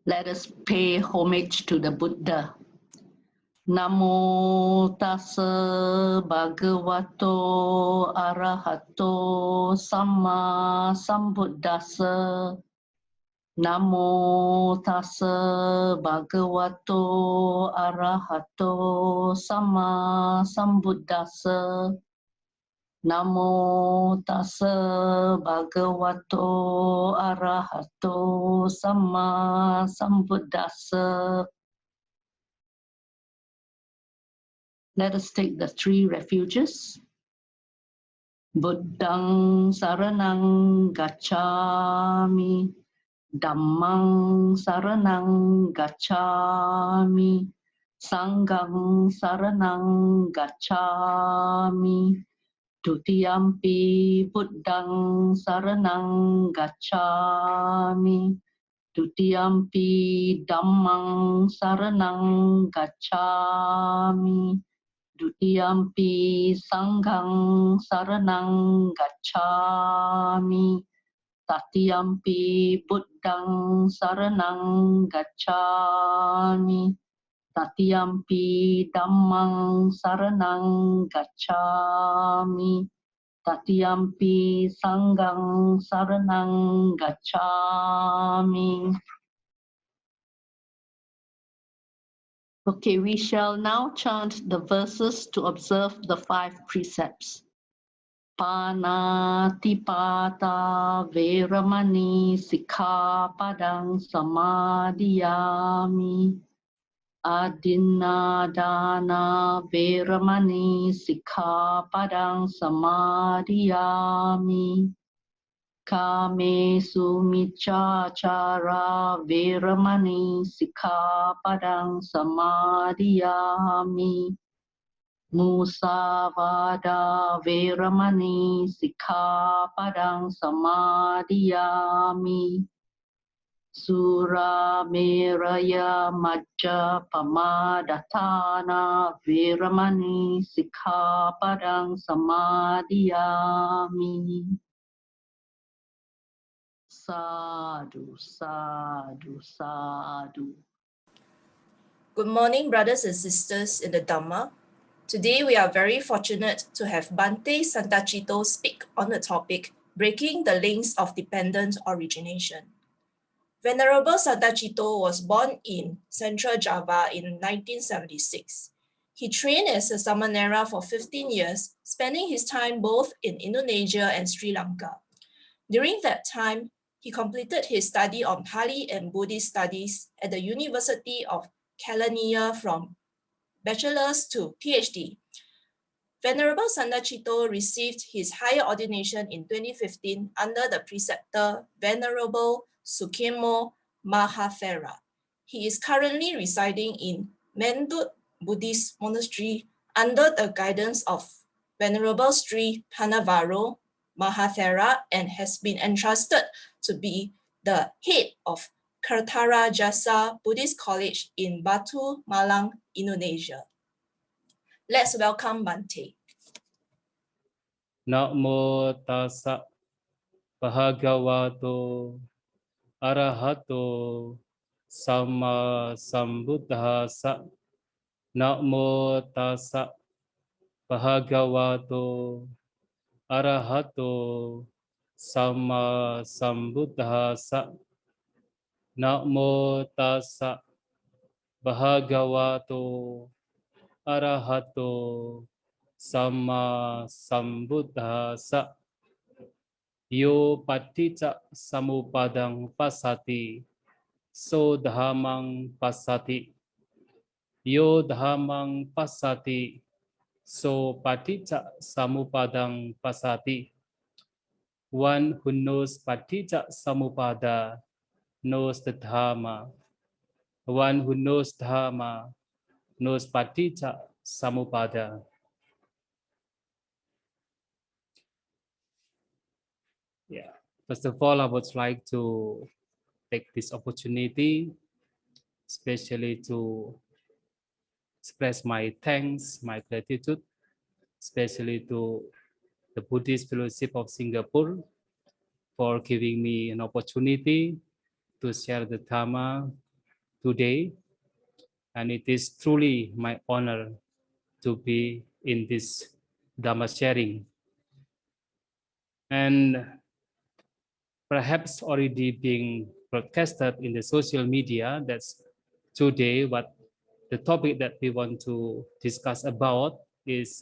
Let us pay homage to the Buddha. Namo tassa bhagavato arahato samma sambuddhassa. Namo tassa bhagavato arahato samma sambuddhassa. Namo tassa bhagavato arahato samma sambuddhassa. Let us take the three refuges. Buddhang saranang gacchami, Dhammang saranang gacchami, Sanghang saranang gacchami, Dutiyampi Buddhang saranang gacchami, Dutiyampi Dhammang saranang gacchami, Dutiyampi Sanghang saranang gacchami, Tatiyampi Buddhang saranang gacchami, Tatiyampi Dhammang saranang gacchami, Tatiyampi Sanghang saranang gacchami. Okay, we shall now chant the verses to observe the 5 precepts. Panatipata veramani sikkhapadang samadhiyami. Adinadana veramani sikkhapadang samadhiyami. Kamesu miccācara veramani sikkhapadang samadhiyami. Musavada veramani sikkhapadang samadhiyami. Sura meraya majja pamadatthana veramani sikkhapadang samadhiyami. Sadhu, sadhu, sadhu. Good morning, brothers and sisters in the Dhamma. Today we are very fortunate to have Bhante Santacitto speak on the topic, Breaking the Links of Dependent Origination. Venerable Santacitto was born in Central Java in 1976. He trained as a Sāmaṇera for 15 years, spending his time both in Indonesia and Sri Lanka. During that time, he completed his study on Pali and Buddhist Studies at the University of Kelaniya from bachelor's to Ph.D. Venerable Santacitto received his higher ordination in 2015 under the preceptor Venerable Sukhemo Mahāthera. He is currently residing in Mendut Buddhist Monastery under the guidance of Venerable Sri Paññāvaro Mahāthera and has been entrusted to be the head of Kertarajasa Buddhist College in Batu, Malang, Indonesia. Let's welcome Bhante. Namo tassa bhagavato arahato samma sambuddhassa. Namo tassa bhagavato arahato samma sambuddhassa. Namo tassa bhagavato arahato samma sambuddhassa. Yo paticca samuppadang passati, so dhammang passati. Yo dhammang passati, so paticca samuppadang passati. One who knows paticca samuppada knows the Dhamma. One who knows Dhamma knows paticca samuppada. Yeah. First of all, I would like to take this opportunity, especially to express my thanks, my gratitude, especially to the Buddhist Fellowship of Singapore for giving me an opportunity to share the Dhamma today, and it is truly my honor to be in this Dhamma sharing. And perhaps already being broadcasted in the social media, that's today what the topic that we want to discuss about is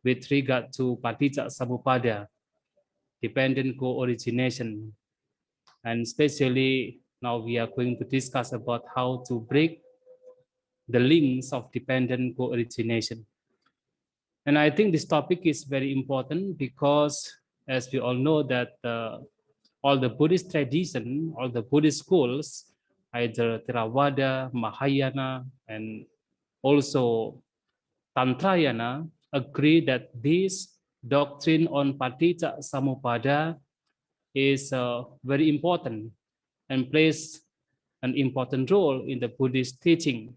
with regard to Paticca Samuppada, dependent co-origination. And especially now we are going to discuss about how to break the links of dependent co-origination. And I think this topic is very important because, as we all know, that all the Buddhist tradition, all the Buddhist schools, either Theravada, Mahayana, and also Tantrayana, agree that this doctrine on Paticca Samuppada is very important and plays an important role in the Buddhist teaching.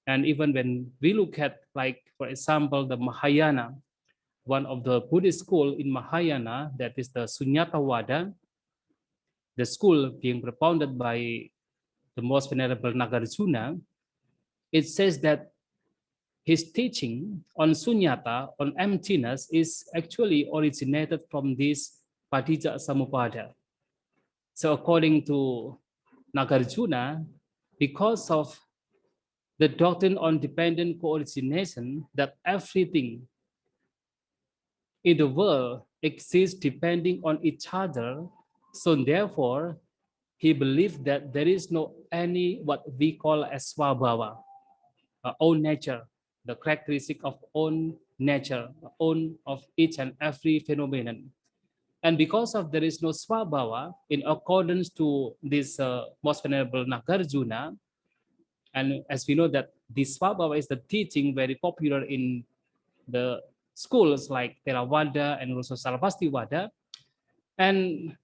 And even when we look at, like, for example, the Mahayana, one of the Buddhist school in Mahayana, that is the Sunyatawada, the school being propounded by the most venerable Nagarjuna, it says that his teaching on Sunyata, on emptiness, is actually originated from this Paticca Samuppada. So according to Nagarjuna, because of the doctrine on dependent co-origination, that everything in the world exists depending on each other, so therefore he believed that there is no any what we call as swabhava, own nature, the characteristic of own nature, own of each and every phenomenon. And because of there is no swabhava, in accordance to this most venerable Nagarjuna, and as we know that this swabhava is the teaching very popular in the schools like Theravada and also Sarvastivada, and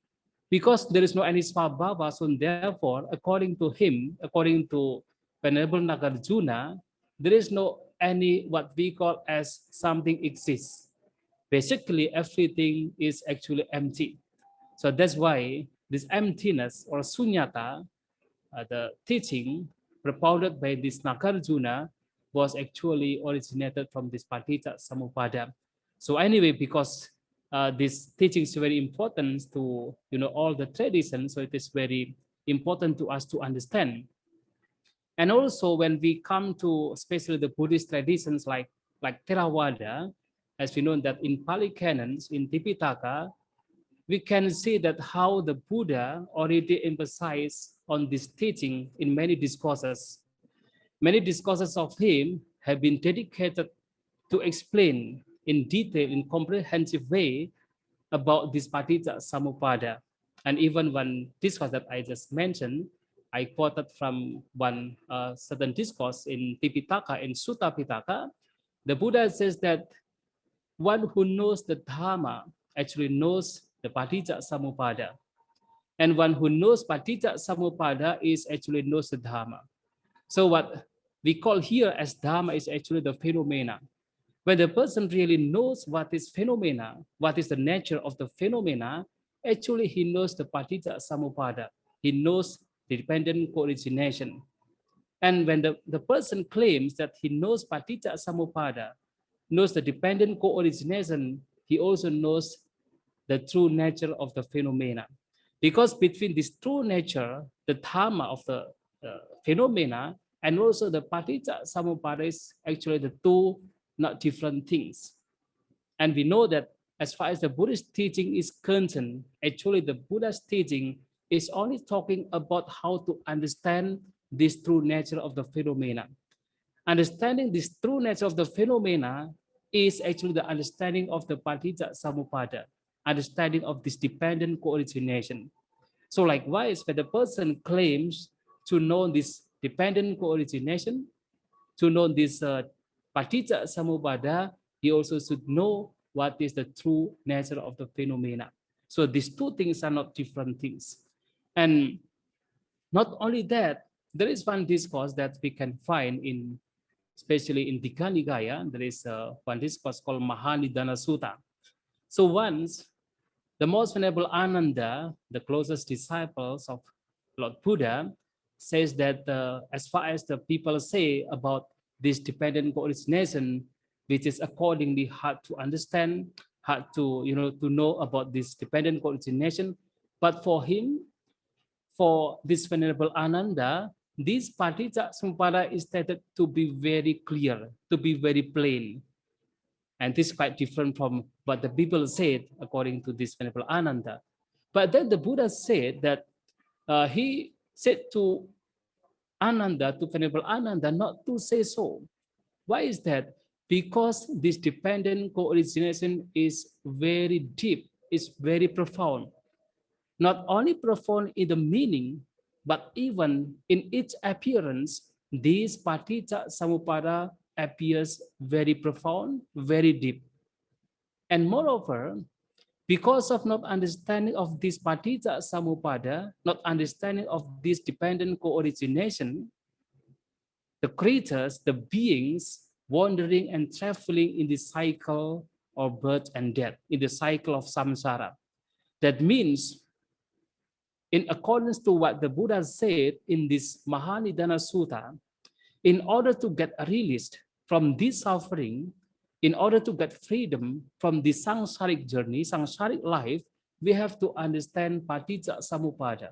because there is no any swabhava, so therefore, according to him, according to Venerable Nagarjuna, there is no any what we call as something exists. Basically, everything is actually empty. So that's why this emptiness or sunyata, the teaching propounded by this Nagarjuna, was actually originated from this Paticca Samuppada. So anyway, because this teaching is very important to all the traditions, so it is very important to us to understand. And also when we come to especially the Buddhist traditions like Theravada, as we know that in Pali canons, in Tipitaka, we can see that how the Buddha already emphasized on this teaching in many discourses. Many discourses of him have been dedicated to explain in detail, in comprehensive way about this Paticca Samuppada. And even one discourse that I just mentioned, I quoted from one certain discourse in Tipitaka, in Sutta Pitaka. The Buddha says that one who knows the Dharma actually knows the Paticca Samuppada. And one who knows Paticca Samuppada is actually knows the Dharma. So what we call here as Dharma is actually the phenomena. When the person really knows what is phenomena, what is the nature of the phenomena, actually he knows the Paticca Samuppada. He knows the dependent co-origination. And when the person claims that he knows Paticca Samuppada, knows the dependent co-origination, he also knows the true nature of the phenomena. Because between this true nature, the dharma of the phenomena, and also the Paticca Samuppada is actually the two not different things. And we know that as far as the Buddhist teaching is concerned, actually the Buddha's teaching is only talking about how to understand this true nature of the phenomena. Understanding this true nature of the phenomena is actually the understanding of the Paticca Samuppada, understanding of this dependent co-origination. So likewise, when the person claims to know this dependent co-origination, to know this Paticca Samuppada, he also should know what is the true nature of the phenomena. So these two things are not different things. And not only that, there is one discourse that we can find in, especially in Digha Nikaya, there is one discourse called Mahanidana Sutta. So once, the most venerable Ananda, the closest disciples of Lord Buddha, says that as far as the people say about this dependent co-origination, which is accordingly hard to understand, hard to know about this dependent co-origination. But for him, for this Venerable Ananda, this Paticca Samuppada is stated to be very clear, to be very plain. And this is quite different from what the people said according to this Venerable Ananda. But then the Buddha said that he said to Ananda, to Venerable Ananda, not to say so. Why is that? Because this dependent co-origination is very deep, is very profound. Not only profound in the meaning, but even in its appearance, this Paticca Samuppada appears very profound, very deep. And moreover, because of not understanding of this Paticca Samuppada, not understanding of this dependent co-origination, the creatures, the beings, wandering and traveling in the cycle of birth and death, in the cycle of samsara. That means, in accordance to what the Buddha said in this Mahanidana Sutta, in order to get released from this suffering, in order to get freedom from the samsaric journey, samsaric life, we have to understand Paticca Samuppada.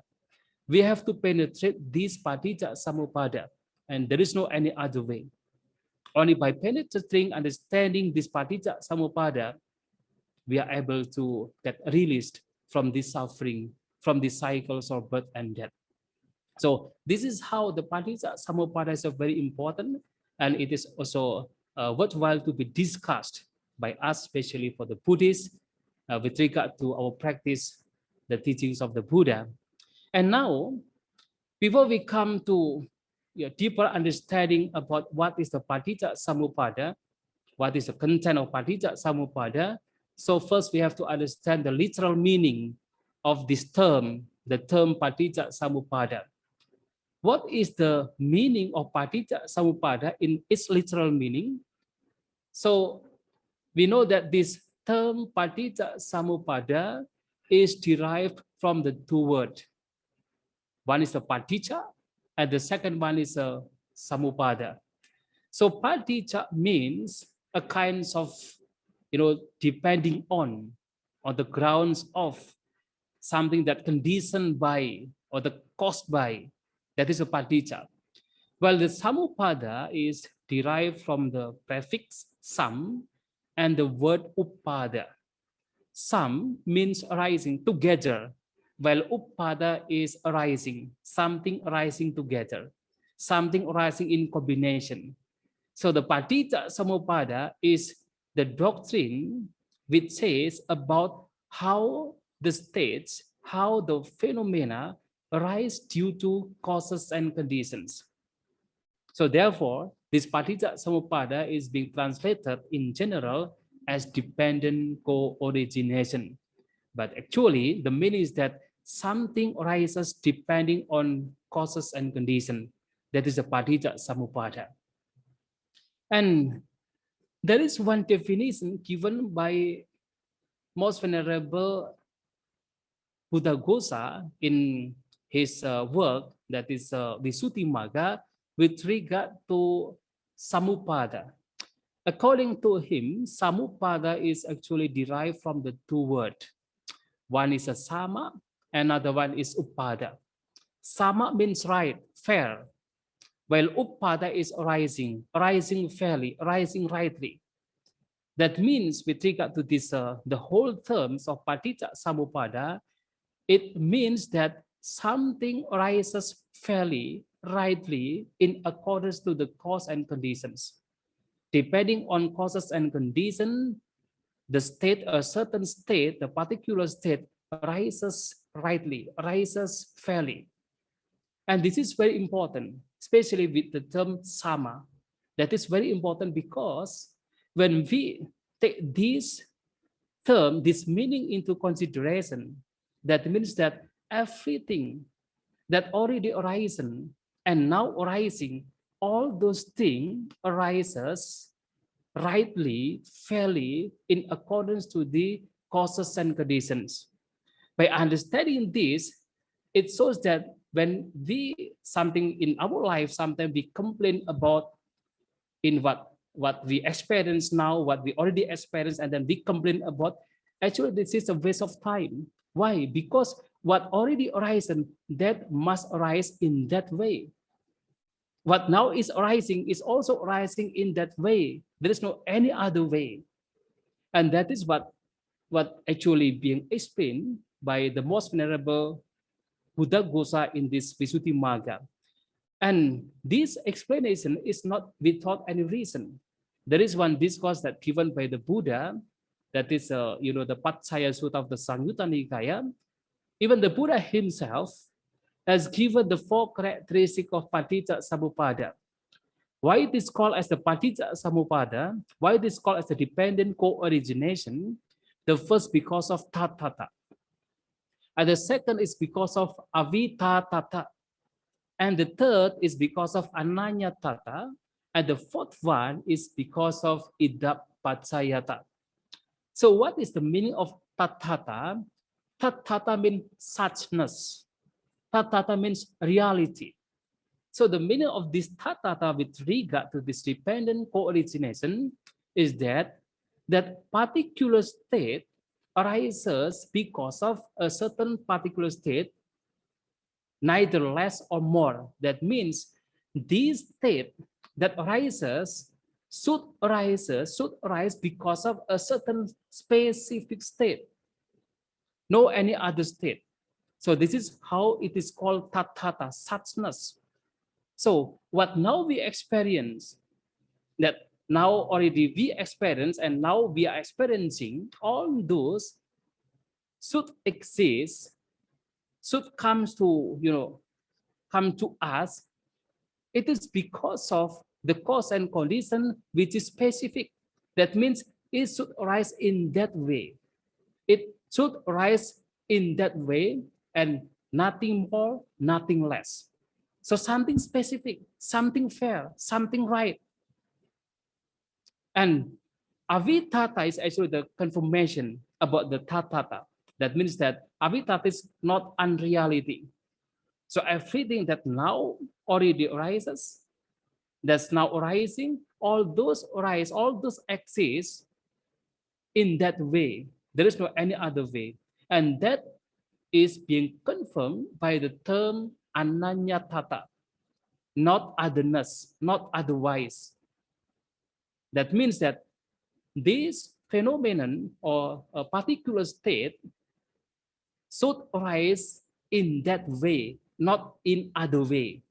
We have to penetrate this Paticca Samuppada, and there is no any other way. Only by penetrating, understanding this Paticca Samuppada, we are able to get released from this suffering, from the cycles of birth and death. So this is how the Paticca Samuppada is very important, and it is also worthwhile to be discussed by us, especially for the Buddhists, with regard to our practice, the teachings of the Buddha. And now, before we come to deeper understanding about what is the Paticca Samuppada, what is the content of Paticca Samuppada, so first we have to understand the literal meaning of this term, the term Paticca Samuppada. What is the meaning of Paticca Samuppada in its literal meaning? So we know that this term Paticca Samuppada is derived from the two words. One is the Paticca, and the second one is a Samupada. So Paticca means a kind of, depending on the grounds of something that conditioned by or the caused by, that is a Paticca. Well, the Samupada is derived from the prefix sam and the word Upada. Sam means arising together, while Upada is arising, something arising together, something arising in combination. So the Paticca Samuppada is the doctrine which says about how the states, how the phenomena arise due to causes and conditions. So therefore, this Paticca Samuppada is being translated in general as dependent co-origination. But actually, the meaning is that something arises depending on causes and conditions. That is the Paticca Samuppada. And there is one definition given by Most Venerable Buddhaghosa in his work, that is Visuddhimagga, with regard to Samupada. According to him, Samupada is actually derived from the two words. One is a sama, another one is upada. Sama means right, fair, while upada is arising, arising fairly, arising rightly. That means with regard to this, the whole terms of Paticca Samuppada, it means that something arises fairly, rightly, in accordance to the cause and conditions. Depending on causes and conditions, the state, a certain state, the particular state arises rightly, arises fairly. And this is very important, especially with the term sama. That is very important because when we take this term, this meaning into consideration, that means that everything that already arisen and now arising, all those things arises rightly, fairly, in accordance to the causes and conditions. By understanding this, it shows that when we something in our life, sometimes we complain about in what we experience now, what we already experienced, and then we complain about. Actually, this is a waste of time. Why? Because what already arisen, that must arise in that way. What now is arising is also arising in that way. There is no any other way. And that is what actually being explained by the most venerable Buddha Gosa in this Visuddhi Magga. And this explanation is not without any reason. There is one discourse that given by the Buddha, that is, the Upajjhaya Sutta of the Samyutta Nikaya. Even the Buddha himself has given the 4 characteristics of Paticca Samuppada. Why it is called as the Paticca Samuppada? Why it is called as the dependent co-origination? The first because of tathata. And the second is because of avitatata. And the third is because of ananyatata. And the fourth one is because of idappaccayata. So what is the meaning of tathata? Tathata means suchness. Tathata means reality. So the meaning of this tathata with regard to this dependent co-origination is that particular state arises because of a certain particular state, neither less or more. That means this state that arises should arise because of a certain specific state, no any other state. So this is how it is called tathata, suchness. So what now we experience, that now already we experience and now we are experiencing, all those should exist, should come to us. It is because of the cause and condition which is specific. That means it should arise in that way. It should arise in that way and nothing more, nothing less. So something specific, something fair, something right. And avitata is actually the confirmation about the tathata. That means that avitata is not unreality. So everything that now already arises, that's now arising, all those arise, all those exist in that way. There is no any other way. And that is being confirmed by the term ananyatata, not otherness, not otherwise. That means that this phenomenon or a particular state should arise in that way, not in other way.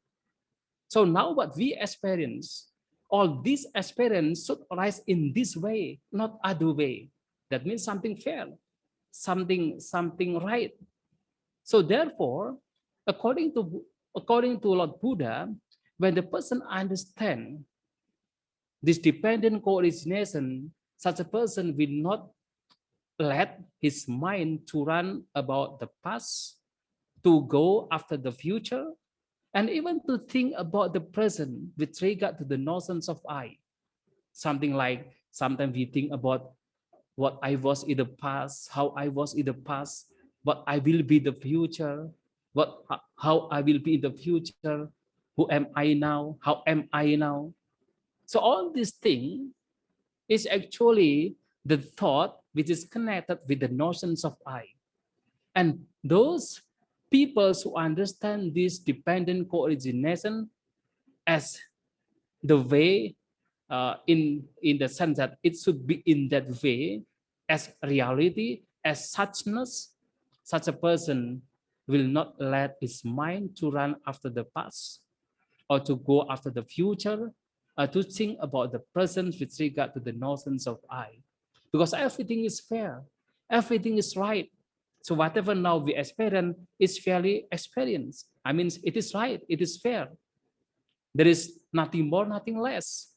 So now what we experience, all this experience should arise in this way, not other way. That means something fair, something right. So therefore, according to Lord Buddha, when the person understands this dependent co-origination, such a person will not let his mind to run about the past, to go after the future, and even to think about the present with regard to the notions of I. Something like sometimes we think about what I was in the past, how I was in the past, what I will be in the future, how I will be in the future, who am I now, how am I now. So all these things is actually the thought which is connected with the notions of I. And those people who understand this dependent co-origination as the way, in the sense that it should be in that way, as reality, as suchness, such a person will not let his mind to run after the past or to go after the future, to think about the present with regard to the notions of I. Because everything is fair, everything is right. So whatever now we experience is fairly experienced. I mean, it is right, it is fair. There is nothing more, nothing less.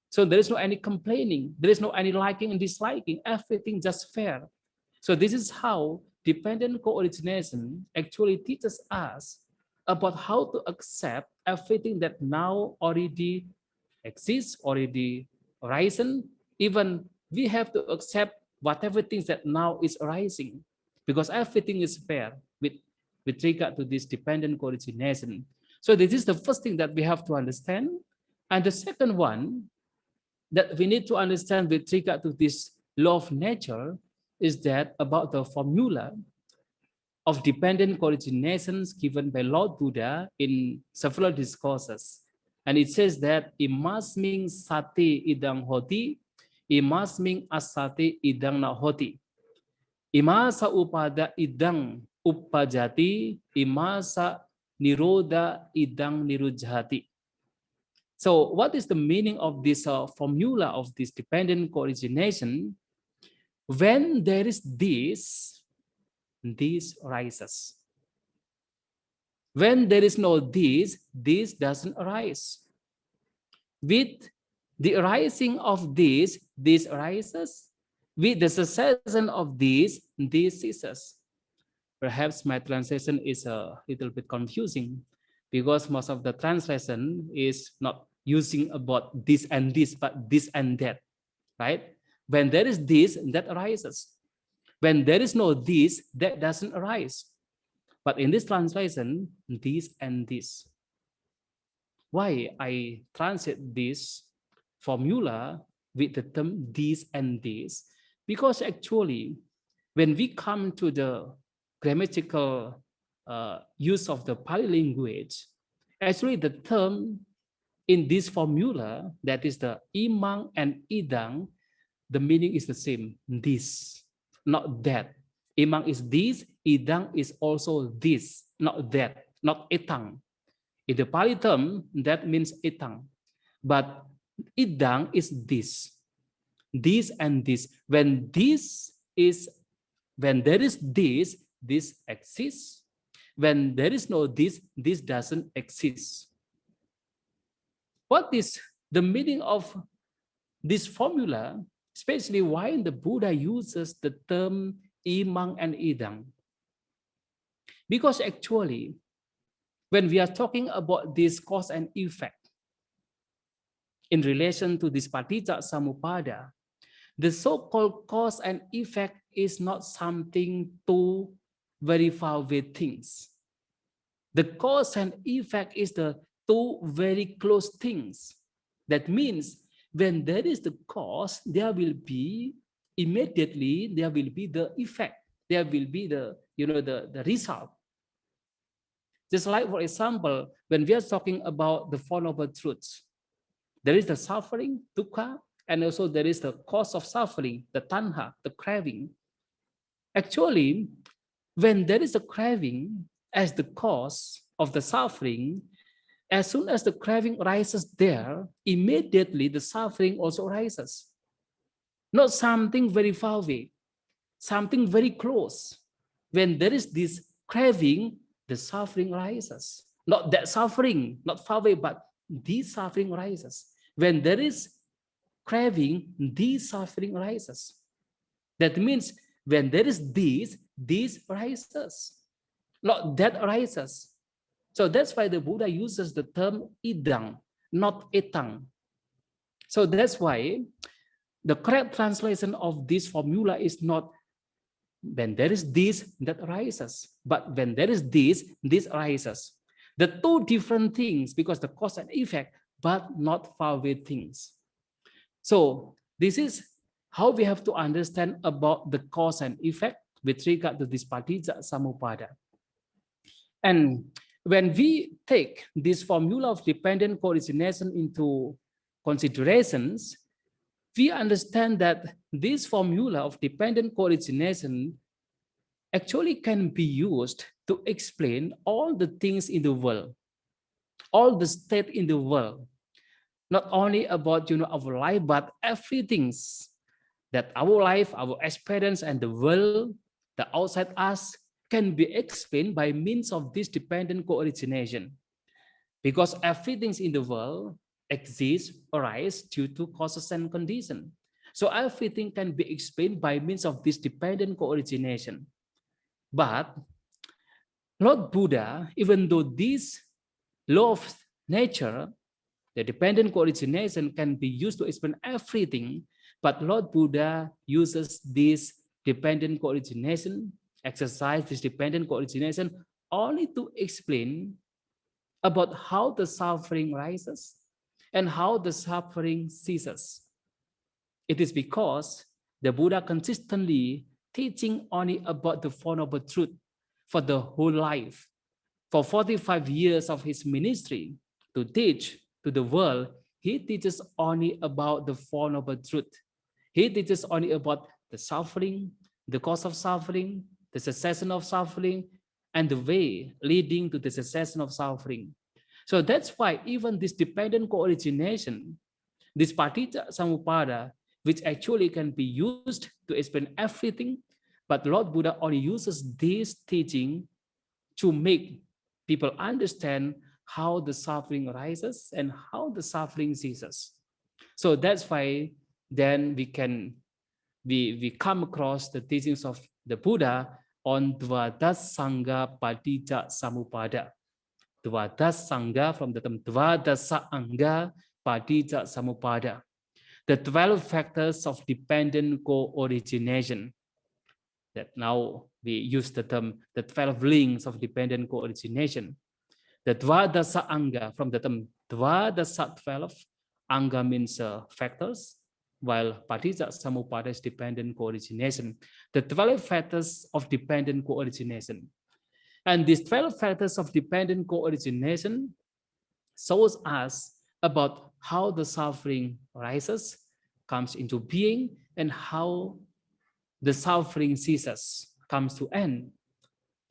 So there is no any complaining, there is no any liking and disliking, everything just fair. So this is how dependent co-origination actually teaches us about how to accept everything that now already exists, already arisen. Even we have to accept whatever things that now is arising, because everything is fair with with regard to this dependent co-origination. So this is the first thing that we have to understand. And the second one that we need to understand with regard to this law of nature is that about the formula of dependent co-originations given by Lord Buddha in several discourses. And it says that imasming sati idang hoti, imasming asati idang na hoti. Imasa upada idang upajati, imasa niroda idang nirujhati. So what is the meaning of this formula of this dependent co-origination? When there is this rises. When there is no this doesn't arise. With the arising of this arises. With the cessation of this ceases. Perhaps my translation is a little bit confusing because most of the translation is not using about this and this, but this and that, right? When there is this, that arises. When there is no this, that doesn't arise. But in this translation, this and this. Why I translate this formula with the term this and this? Because actually, when we come to the grammatical use of the Pali language, actually the term in this formula, that is the imang and idang, the meaning is the same, this, not that. Imang is this, idang is also this, not that, not etang. In the Pali term, that means etang. But idang is this and this. When there is this exists. When there is no this doesn't exist. What is the meaning of this formula? Especially why the Buddha uses the term imang and idang? Because actually, when we are talking about this cause and effect in relation to this paticca samuppada, the so-called cause and effect is not something too very far away things. The cause and effect is the two very close things. That means when there is the cause, there will be immediately there will be the effect. There will be the the result. Just like, for example, when we are talking about the Four Noble Truths, there is the suffering, dukkha, and also there is the cause of suffering, the tanha, the craving. Actually, when there is a craving as the cause of the suffering, as soon as the craving rises there, immediately the suffering also rises. Not something very far away, something very close. When there is this craving, the suffering rises. Not that suffering, not far away, but this suffering rises. When there is craving, this suffering rises. That means when there is this rises. Not that arises. So that's why the Buddha uses the term idang, not etang. So that's why the correct translation of this formula is not when there is this, that arises, but when there is this arises. The two different things because the cause and effect, but not far away things. So this is how we have to understand about the cause and effect with regard to this paticca samuppada. And when we take this formula of dependent co-origination into considerations, we understand that this formula of dependent co-origination actually can be used to explain all the things in the world, all the state in the world, not only about our life, but everything that our life, our experience, and the world, the outside us, can be explained by means of this dependent co-origination. Because everything in the world exists, arises due to causes and conditions. So everything can be explained by means of this dependent co-origination. But Lord Buddha, even though this law of nature, the dependent co-origination can be used to explain everything, but Lord Buddha uses this dependent co-origination, exercise this dependent co-origination only to explain about how the suffering rises and how the suffering ceases. It is because the Buddha consistently teaching only about the Four Noble Truths for the whole life. For 45 years of his ministry to teach to the world, he teaches only about the Four Noble Truths. He teaches only about the suffering, the cause of suffering, the cessation of suffering, and the way leading to the cessation of suffering. So that's why even this dependent co-origination, this Paticca Samuppada, which actually can be used to explain everything, but Lord Buddha only uses this teaching to make people understand how the suffering arises and how the suffering ceases. So that's why then we come across the teachings of the Buddha on Dvadas Sangha Paticca Samuppada. Dvadas Sangha from the term Dvadasa Anga Paticca Samuppada. The 12 factors of dependent co-origination. That now we use the term the 12 links of dependent co-origination. The Dvadasa Anga from the term Dvadasa 12. Anga means factors, while Paticca Samuppada is dependent co-origination. The 12 factors of dependent co-origination. And these 12 factors of dependent co-origination shows us about how the suffering arises, comes into being, and how the suffering ceases, comes to end.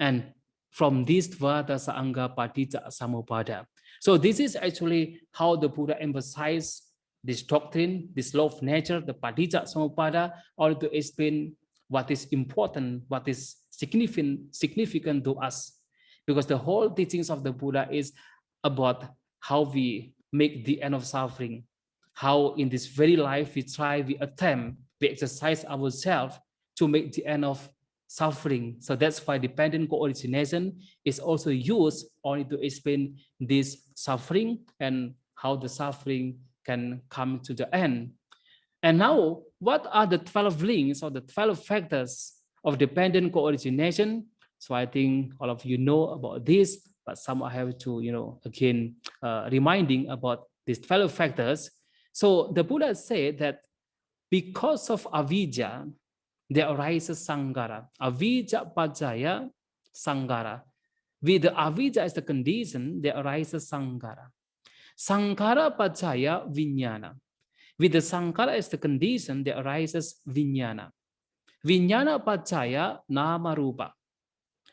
And from this Dvadasa Anga Paticca Samuppada. So this is actually how the Buddha emphasized this doctrine, this law of nature, the Paticca Samuppada, or to explain what is important, what is significant to us. Because the whole teachings of the Buddha is about how we make the end of suffering, how in this very life we try, we attempt, we exercise ourselves to make the end of suffering. So that's why dependent co-origination is also used only to explain this suffering and how the suffering can come to the end. And now, what are the 12 links or the 12 factors of dependent co-origination? So I think all of you know about this, but some I have to, again, reminding about these 12 factors. So the Buddha said that because of avidya, there arises Sangara. Avidya Upajjhaya Sangara. With the avidya as the condition, there arises Sangara. Sankara Upajjhaya Vijnana. With the Sankara as the condition, there arises Vijnana. Vijnana Upajjhaya Nama Rupa.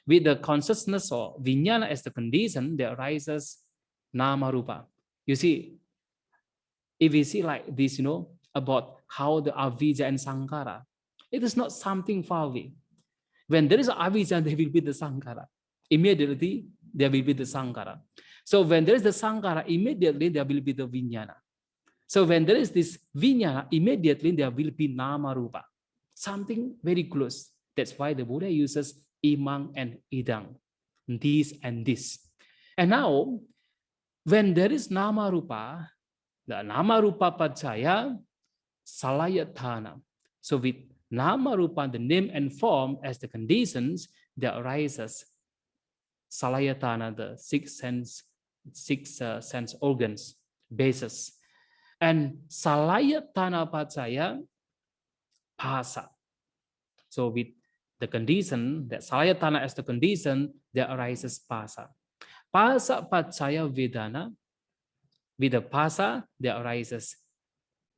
With the consciousness or Vijnana as the condition, there arises Nama Rupa. You see, if we see like this, about how the avidya and Sankara, it is not something far away. When there is avidya, there will be the Sankara. Immediately, there will be the Sankara. So when there is the Sankara, immediately there will be the Vijnana. So when there is this Vijnana, immediately there will be Nama Rupa. Something very close. That's why the Buddha uses imang and idang, this and this. And now, when there is Nama Rupa, the Nama Rupa Upajjhaya Salayatthana. So with Nama Rupa, the name and form as the conditions, there arises Salayatthana, the six sense organs, bases. And Salayatthana Upajjhaya Phasa. So with the condition, that Salayatthana as the condition, there arises Phasa. Phasa Upajjhaya Vedana. With the Phasa, there arises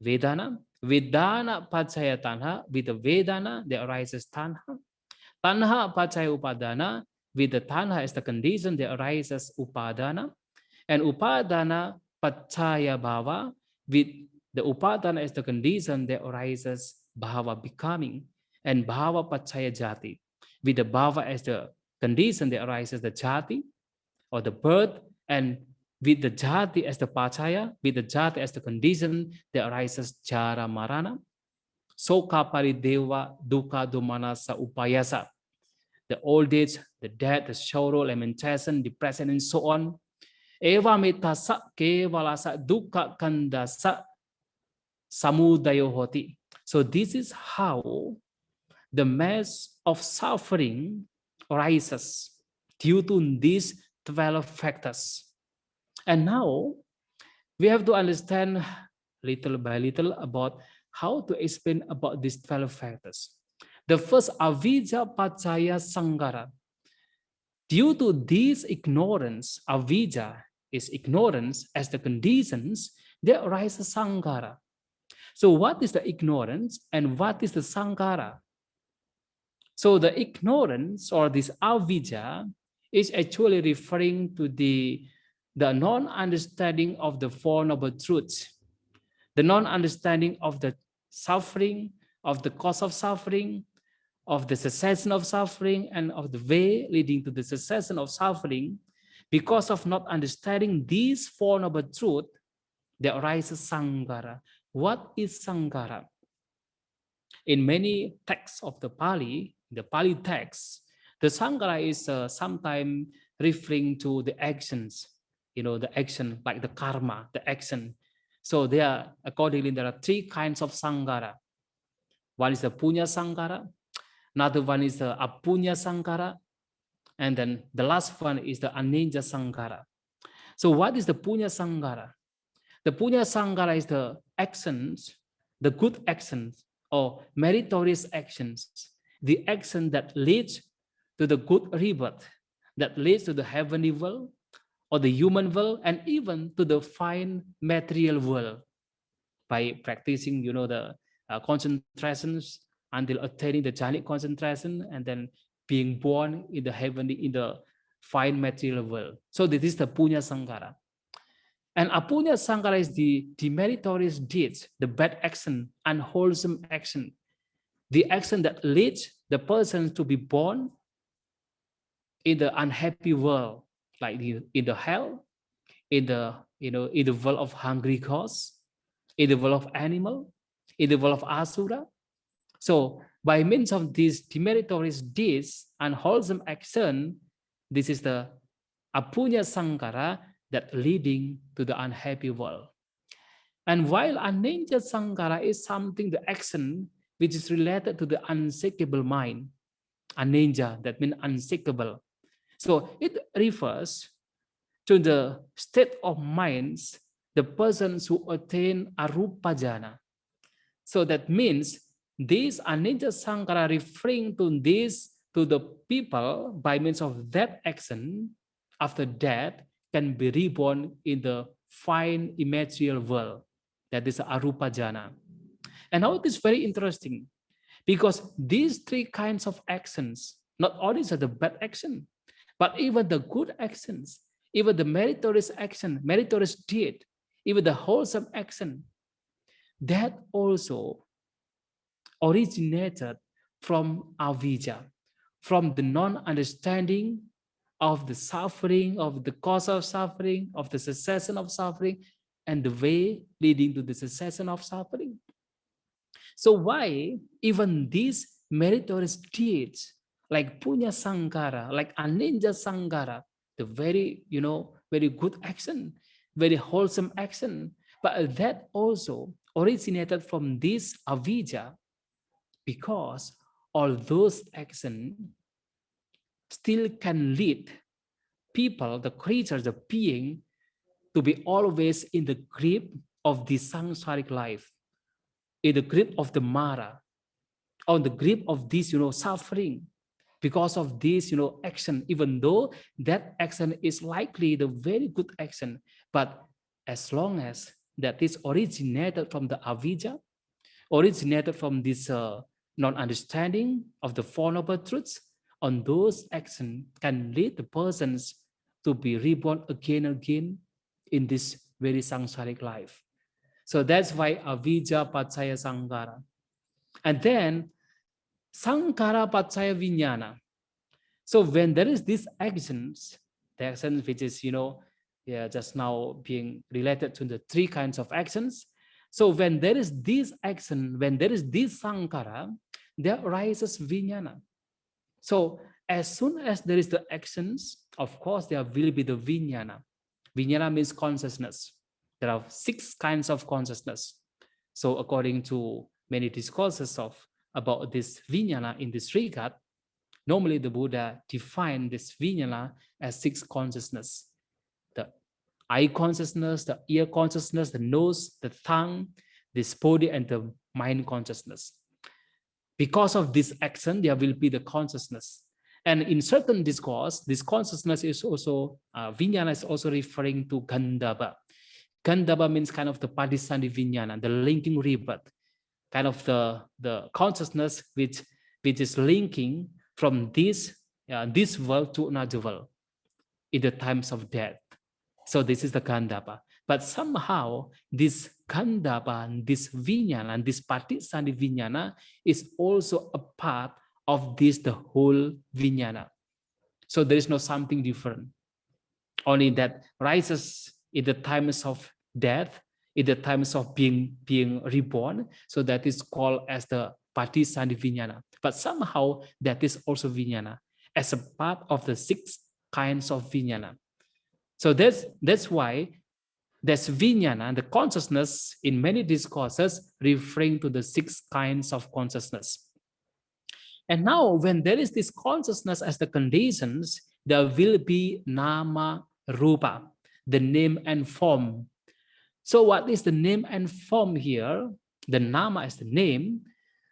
Vedana. Vedana Upajjhaya Tanha. With the Vedana, there arises Tanha. Tanha Upajjhaya Upadana. With the Tanha as the condition, there arises Upadana. And Upadana Upajjhaya Bhava. With the Upadana as the condition, there arises Bhava, becoming. And Bhava Upajjhaya Jati. With the Bhava as the condition, there arises the Jati or the birth. And with the Jati as the Upajjhaya, with the Jati as the condition, there arises Jara Marana. Soka Parideva Dukkha Domanasa Upayasa. The old age, the death, the sorrow, lamentation, depression, and so on. Eva metasa kevalasa dukkha kandasa samudayo hoti. So this is how the mass of suffering arises. due to these 12 factors. And now we have to understand little by little about how to explain about these 12 factors. The first, avijja paccaya sangara. Due to this ignorance, avijja is ignorance as the conditions, there arises sangara. So what is the ignorance and what is the sangara? So the ignorance or this avijja is actually referring to the non-understanding of the Four Noble Truths, the non-understanding of the suffering, of the cause of suffering, of the cessation of suffering, and of the way leading to the cessation of suffering. Because of not understanding these Four Noble Truths, there arises sangara. What is sangara? In many texts of the Pali text, the sangara is sometimes referring to the actions, the action like the karma, the action. So accordingly, there are three kinds of sangara. One is the Punya Sangara, another one is the Apunya Sangara, and then the last one is the Anenja Sangara. So what is the Punya Sangara? The Punya Sangara is the actions, the good actions or meritorious actions, the action that leads to the good rebirth, that leads to the heavenly world or the human world, and even to the fine material world by practicing, the concentrations until attaining the jhanic concentration and then being born in the fine material world. So this is the Punya Sangara. And Apunya Sangara is the demeritorious deeds, the bad action, unwholesome action, the action that leads the person to be born in the unhappy world, like in the hell, in the world of hungry gods, in the world of animal, in the world of asura. So by means of these demeritorious deeds, unwholesome action, this is the Apunya Sangara that leading to the unhappy world. And while Anenja Sangara is something, the action which is related to the unshakable mind, Anenja, that means unshakable. So it refers to the state of minds, the persons who attain arupajana. So that means this Anenja Sangara referring to the people by means of that action after death can be reborn in the fine immaterial world, that is arupajana. And now it is very interesting because these three kinds of actions, not only are the bad action, but even the good actions, even the meritorious action, meritorious deed, even the wholesome action, that also originated from avijja, from the non-understanding of the suffering, of the cause of suffering, of the cessation of suffering, and the way leading to the cessation of suffering. So why even these meritorious deeds like Punya Sangara, like Anenja Sangara, the very, very good action, very wholesome action, but that also originated from this avijja, because all those actions still can lead people, the creatures, the being, to be always in the grip of the samsaric life, in the grip of the Mara, on the grip of this, suffering, because of this, action, even though that action is likely the very good action, but as long as that is originated from the avijja, originated from this non-understanding of the Four Noble Truths, on those actions can lead the persons to be reborn again and again in this very samsaric life. So that's why avijja paccaya sangara. And then sankara paccaya vijnana. So when there is these actions, the actions which is, just now being related to the three kinds of actions. So when there is this action, when there is this sankara, there arises vijnana. So as soon as there is the actions, of course, there will be the vijnana. Vijnana means consciousness. There are 6 kinds of consciousness. So according to many discourses about this vijnana in this regard, Normally, the Buddha defined this vijnana as 6 consciousness: the eye consciousness, the ear consciousness, the nose, the tongue, this body, and the mind consciousness. Because of this action, there will be the consciousness. And in certain discourse, this consciousness is also, vijnana is also referring to Gandhava. Gandhava means kind of the Padisandhi vijnana, the linking rebirth, kind of the consciousness which is linking from this world to another world in the times of death. So this is the Gandhava. But somehow this Gandhava, this vijnana, this Padisandhi vijnana is also a part of this, the whole vijnana. So there is no something different. Only that rises in the times of death, in the times of being reborn. So that is called as the Padisandhi vijnana. But somehow that is also vijnana as a part of the 6 kinds of vijnana. So that's why there's vijnana, the consciousness in many discourses referring to the 6 kinds of consciousness. And now when there is this consciousness as the conditions, there will be nama rupa, the name and form. So what is the name and form here? The nama is the name.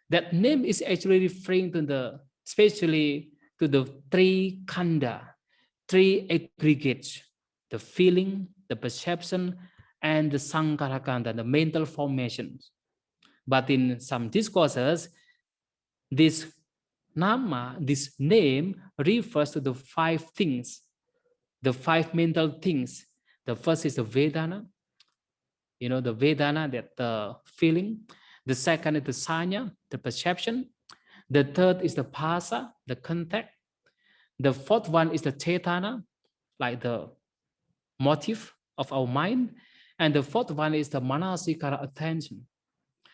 That name is actually referring to especially to the 3 khandha, 3 aggregates, the feeling, the perception, and the sankara khandha, the mental formations. But in some discourses, this nama, this name, refers to the 5 things, the 5 mental things. The first is the Vedana, the Vedana, that the feeling. The second is the Sanya, the perception. The third is the Phasa, the contact. The fourth one is the Cetana, like the motive of our mind. And the fourth one is the Manasikara, attention.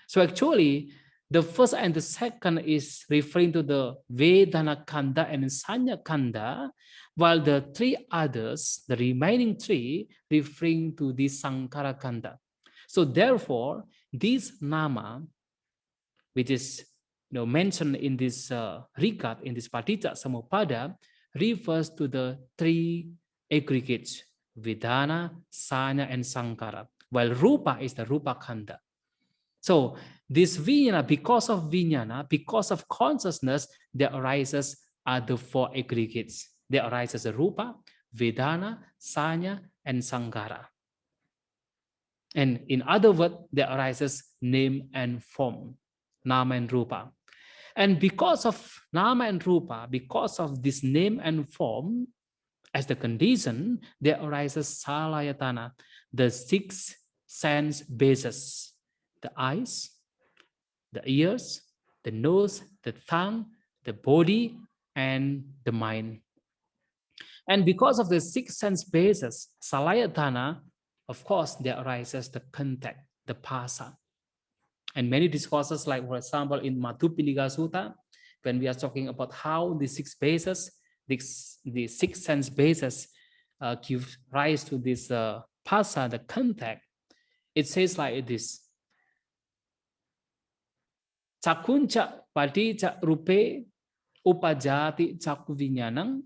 So actually, the first and the second is referring to the Vedana Khandha and Sanya Khandha, while the 3 others, the remaining 3, referring to the Sankara Khandha. So therefore, this nama, which is mentioned in this regard, in this Paticca Samuppada, refers to the 3 aggregates, Vedana, Sanya, and Sankara, while Rupa is the Rupa Khandha. So this vijnana, because of consciousness, there arises the 4 aggregates. There arises a Rupa, Vedana, Sanya, and Sankara. And in other words, there arises name and form, nama and rupa. And because of nama and rupa, because of this name and form as the condition, there arises salayatana, the 6 sense bases: the eyes, the ears, the nose, the tongue, the body, and the mind. And because of the 6 sense bases, salayatana, of course, there arises the contact, the phasa. And many discourses, like for example, in Madhupindika Sutta, when we are talking about how the 6 bases, the 6 sense bases give rise to this phasa, the contact, it says like this: Cakunca padicca rupe upajjati caku vinyanang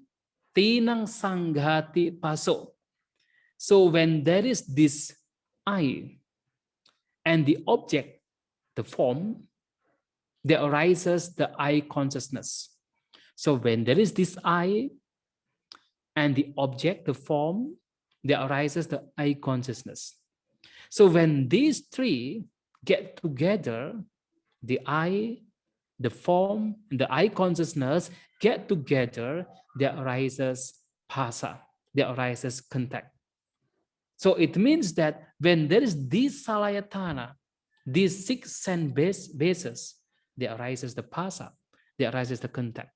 tinang sanghati paso. So when there is this eye and the object, the form, there arises the eye consciousness. So when there is this eye and the object, the form, there arises the eye consciousness. So when these 3 get together, the eye, the form, and the eye consciousness get together, there arises phasa, there arises contact. So it means that when there is this salayatana, these 6 sense bases, there arises the phasa, there arises the contact.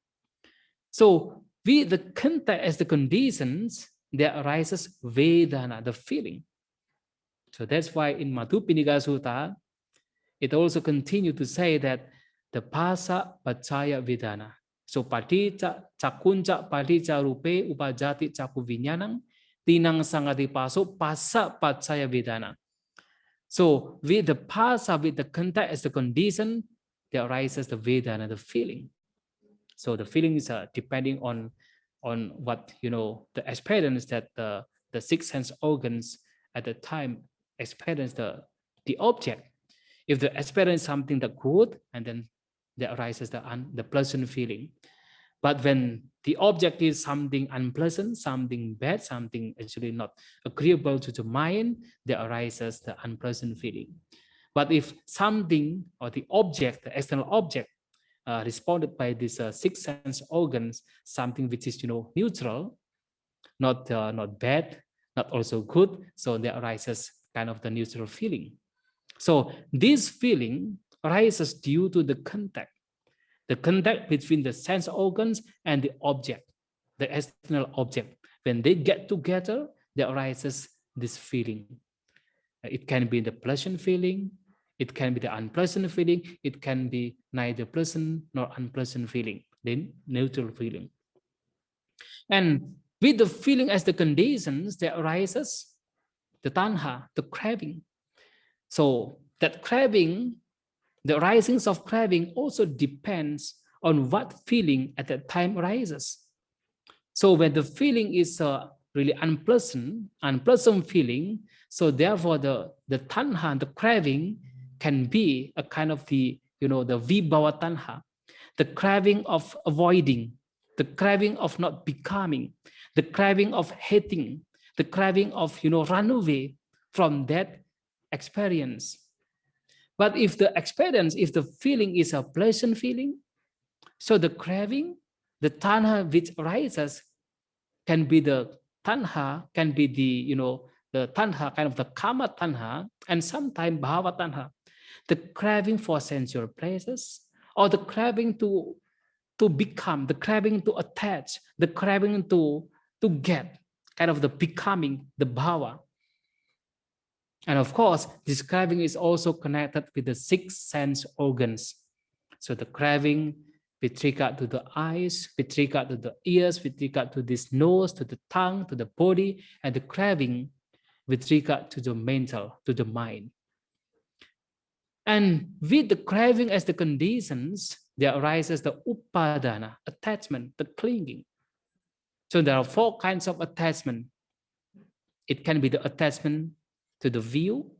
So with the contact as the conditions, there arises Vedana, the feeling. So that's why in Madhupindika Sutta, it also continues to say that the phasa paccaya vedana. So paticca cakunca padicca rupe upajjati caku vinyanang tinang sangati paso phasa paccaya vedana. So with the phasa, with the contact as the condition, there arises the vedana, the feeling. So the feeling is depending on what, the experience that the six sense organs at the time experience the object. If the experience something that good, and then there arises the pleasant feeling. But when the object is something unpleasant, something bad, something actually not agreeable to the mind, there arises the unpleasant feeling. But if something or the object, the external object, responded by these six sense organs, something which is neutral, not bad, not also good, so there arises kind of the neutral feeling. So this feeling arises due to the contact between the sense organs and the object, the external object. When they get together, there arises this feeling. It can be the pleasant feeling, it can be the unpleasant feeling, it can be neither pleasant nor unpleasant feeling, then neutral feeling. And with the feeling as the conditions, there arises the tanha, the craving. So that craving, the arisings of craving also depends on what feeling at that time arises. So when the feeling is really unpleasant feeling, so therefore the tanha, the craving, can be a kind of the vibhava tanha, the craving of avoiding, the craving of not becoming, the craving of hating, the craving of run away from that experience. But if the experience, if the feeling is a pleasant feeling, so the craving, the tanha which arises, can be the tanha, can be the tanha, kind of the kama tanha, and sometimes bhava tanha, the craving for sensual pleasures, or the craving to become, the craving to attach, the craving to get, kind of the becoming, the bhava. And of course, this craving is also connected with the six sense organs. So the craving with regard to the eyes, with regard to the ears, with regard to this nose, to the tongue, to the body, and the craving with regard to the mental, to the mind. And with the craving as the conditions, there arises the upadana, attachment, the clinging. So there are four kinds of attachment. It can be the attachment to the view,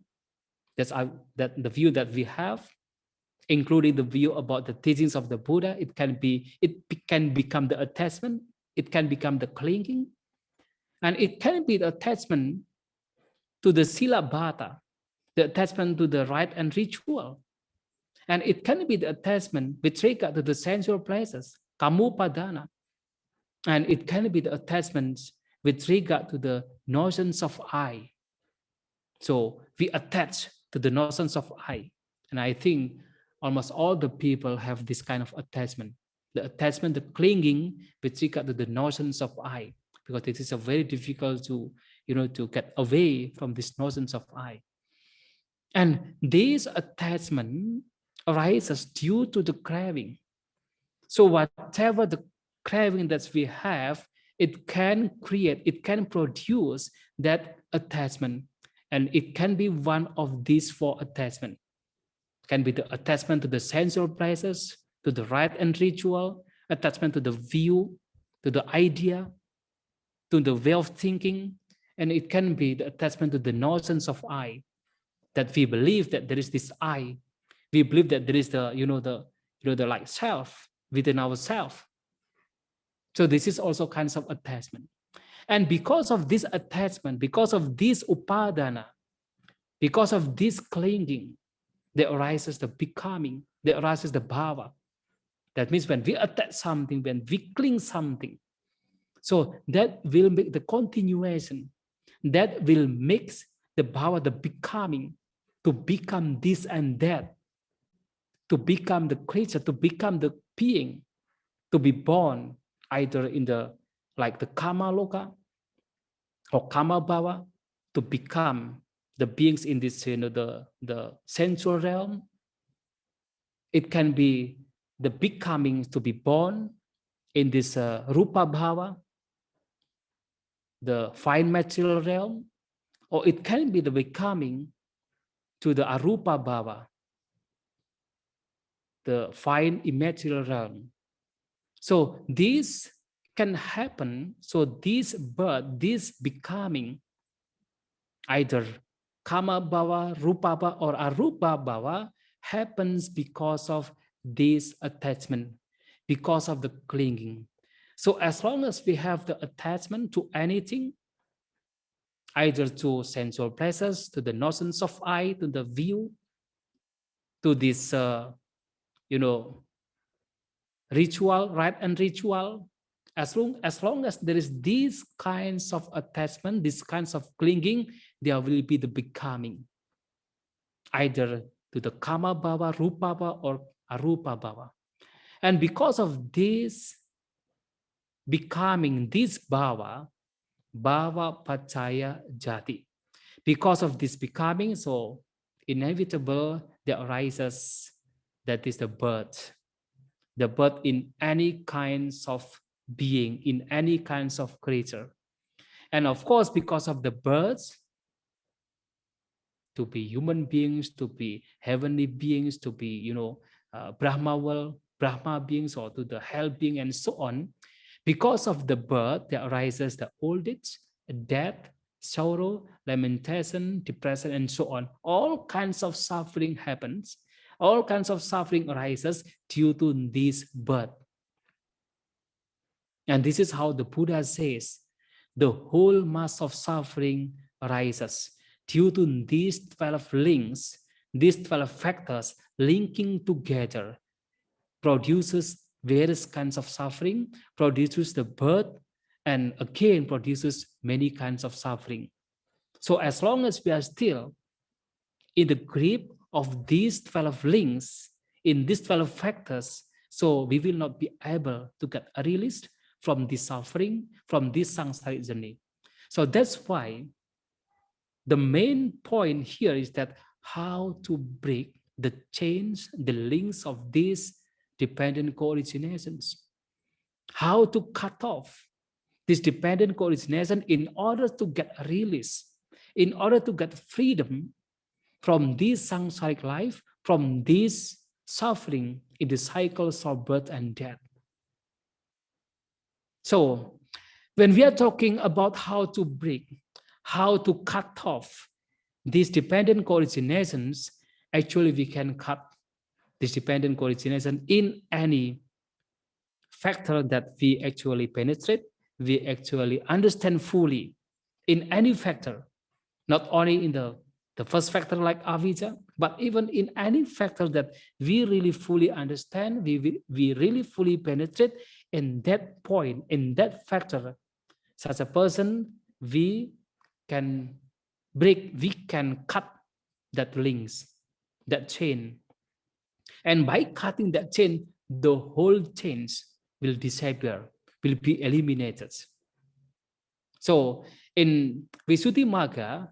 that the view that we have, including the view about the teachings of the Buddha. It can become the attachment, it can become the clinging, and it can be the attachment to the silabhata, the attachment to the rite and ritual. And it can be the attachment with regard to the sensual pleasures, kamupadana. And it can be the attachments with regard to the notions of I. So we attach to the notions of I. And I think almost all the people have this kind of attachment. The attachment, the clinging with regard to the notions of I, because it is a very difficult to get away from these notions of I. And this attachment arises due to the craving. So whatever the craving that we have, it can create, it can produce that attachment. And it can be one of these four attachments. It can be the attachment to the sensual pleasures, to the rite and ritual, attachment to the view, to the idea, to the way of thinking, and it can be the attachment to the notions of I, that we believe that there is this I. We believe that there is the like self within ourselves. So this is also kinds of attachment. And because of this attachment, because of this upadana, because of this clinging, there arises the becoming, there arises the bhava. That means when we attach something, when we cling something, so that will make the continuation, that will make the bhava, the becoming, to become this and that, to become the creature, to become the being, to be born either in the kama loka or kama bhava, to become the beings in this the sensual realm. It can be the becoming, to be born in this rupa bhava, the fine material realm, or it can be the becoming to the arupa bhava, the fine immaterial realm. So this can happen. So this birth, this becoming, either Kama Bhava, Rupa Bhava, or Arupa Bhava, happens because of this attachment, because of the clinging. So as long as we have the attachment to anything, either to sensual pleasures, to the notions of I, to the view, to this, ritual, right and ritual, as long as there is these kinds of attachment, these kinds of clinging, there will be the becoming, either to the Kama Bhava, Rupa Bhava, or Arupa Bhava. And because of this becoming, this Bhava, Bhava Upajjhaya Jati, because of this becoming, so inevitable there arises, that is the birth in any kinds of being, in any kinds of creature. And of course, because of the birth, to be human beings, to be heavenly beings, to be, Brahma beings, or to the hell being, and so on. Because of the birth, there arises the old age, death, sorrow, lamentation, depression, and so on. All kinds of suffering happens. All kinds of suffering arises due to this birth. And this is how the Buddha says, the whole mass of suffering arises due to these 12 links, these 12 factors linking together, produces various kinds of suffering, produces the birth, and again produces many kinds of suffering. So as long as we are still in the grip of these 12 links, in these 12 factors, so we will not be able to get released from this suffering, from this samsara journey. So that's why the main point here is that how to break the chains, the links of these dependent co-originations. How to cut off this dependent co-origination in order to get release, in order to get freedom from this samsaric life, from this suffering in the cycles of birth and death. So when we are talking about how to break, how to cut off these dependent co-originations, actually we can cut this dependent co-origination in any factor that we actually penetrate, we actually understand fully, in any factor, not only in the first factor like avijja, but even in any factor that we really fully understand, we really fully penetrate. In that point, in that factor, such a person, we can break, we can cut that links, that chain. And by cutting that chain, the whole chains will disappear, will be eliminated. So in Visuddhimagga,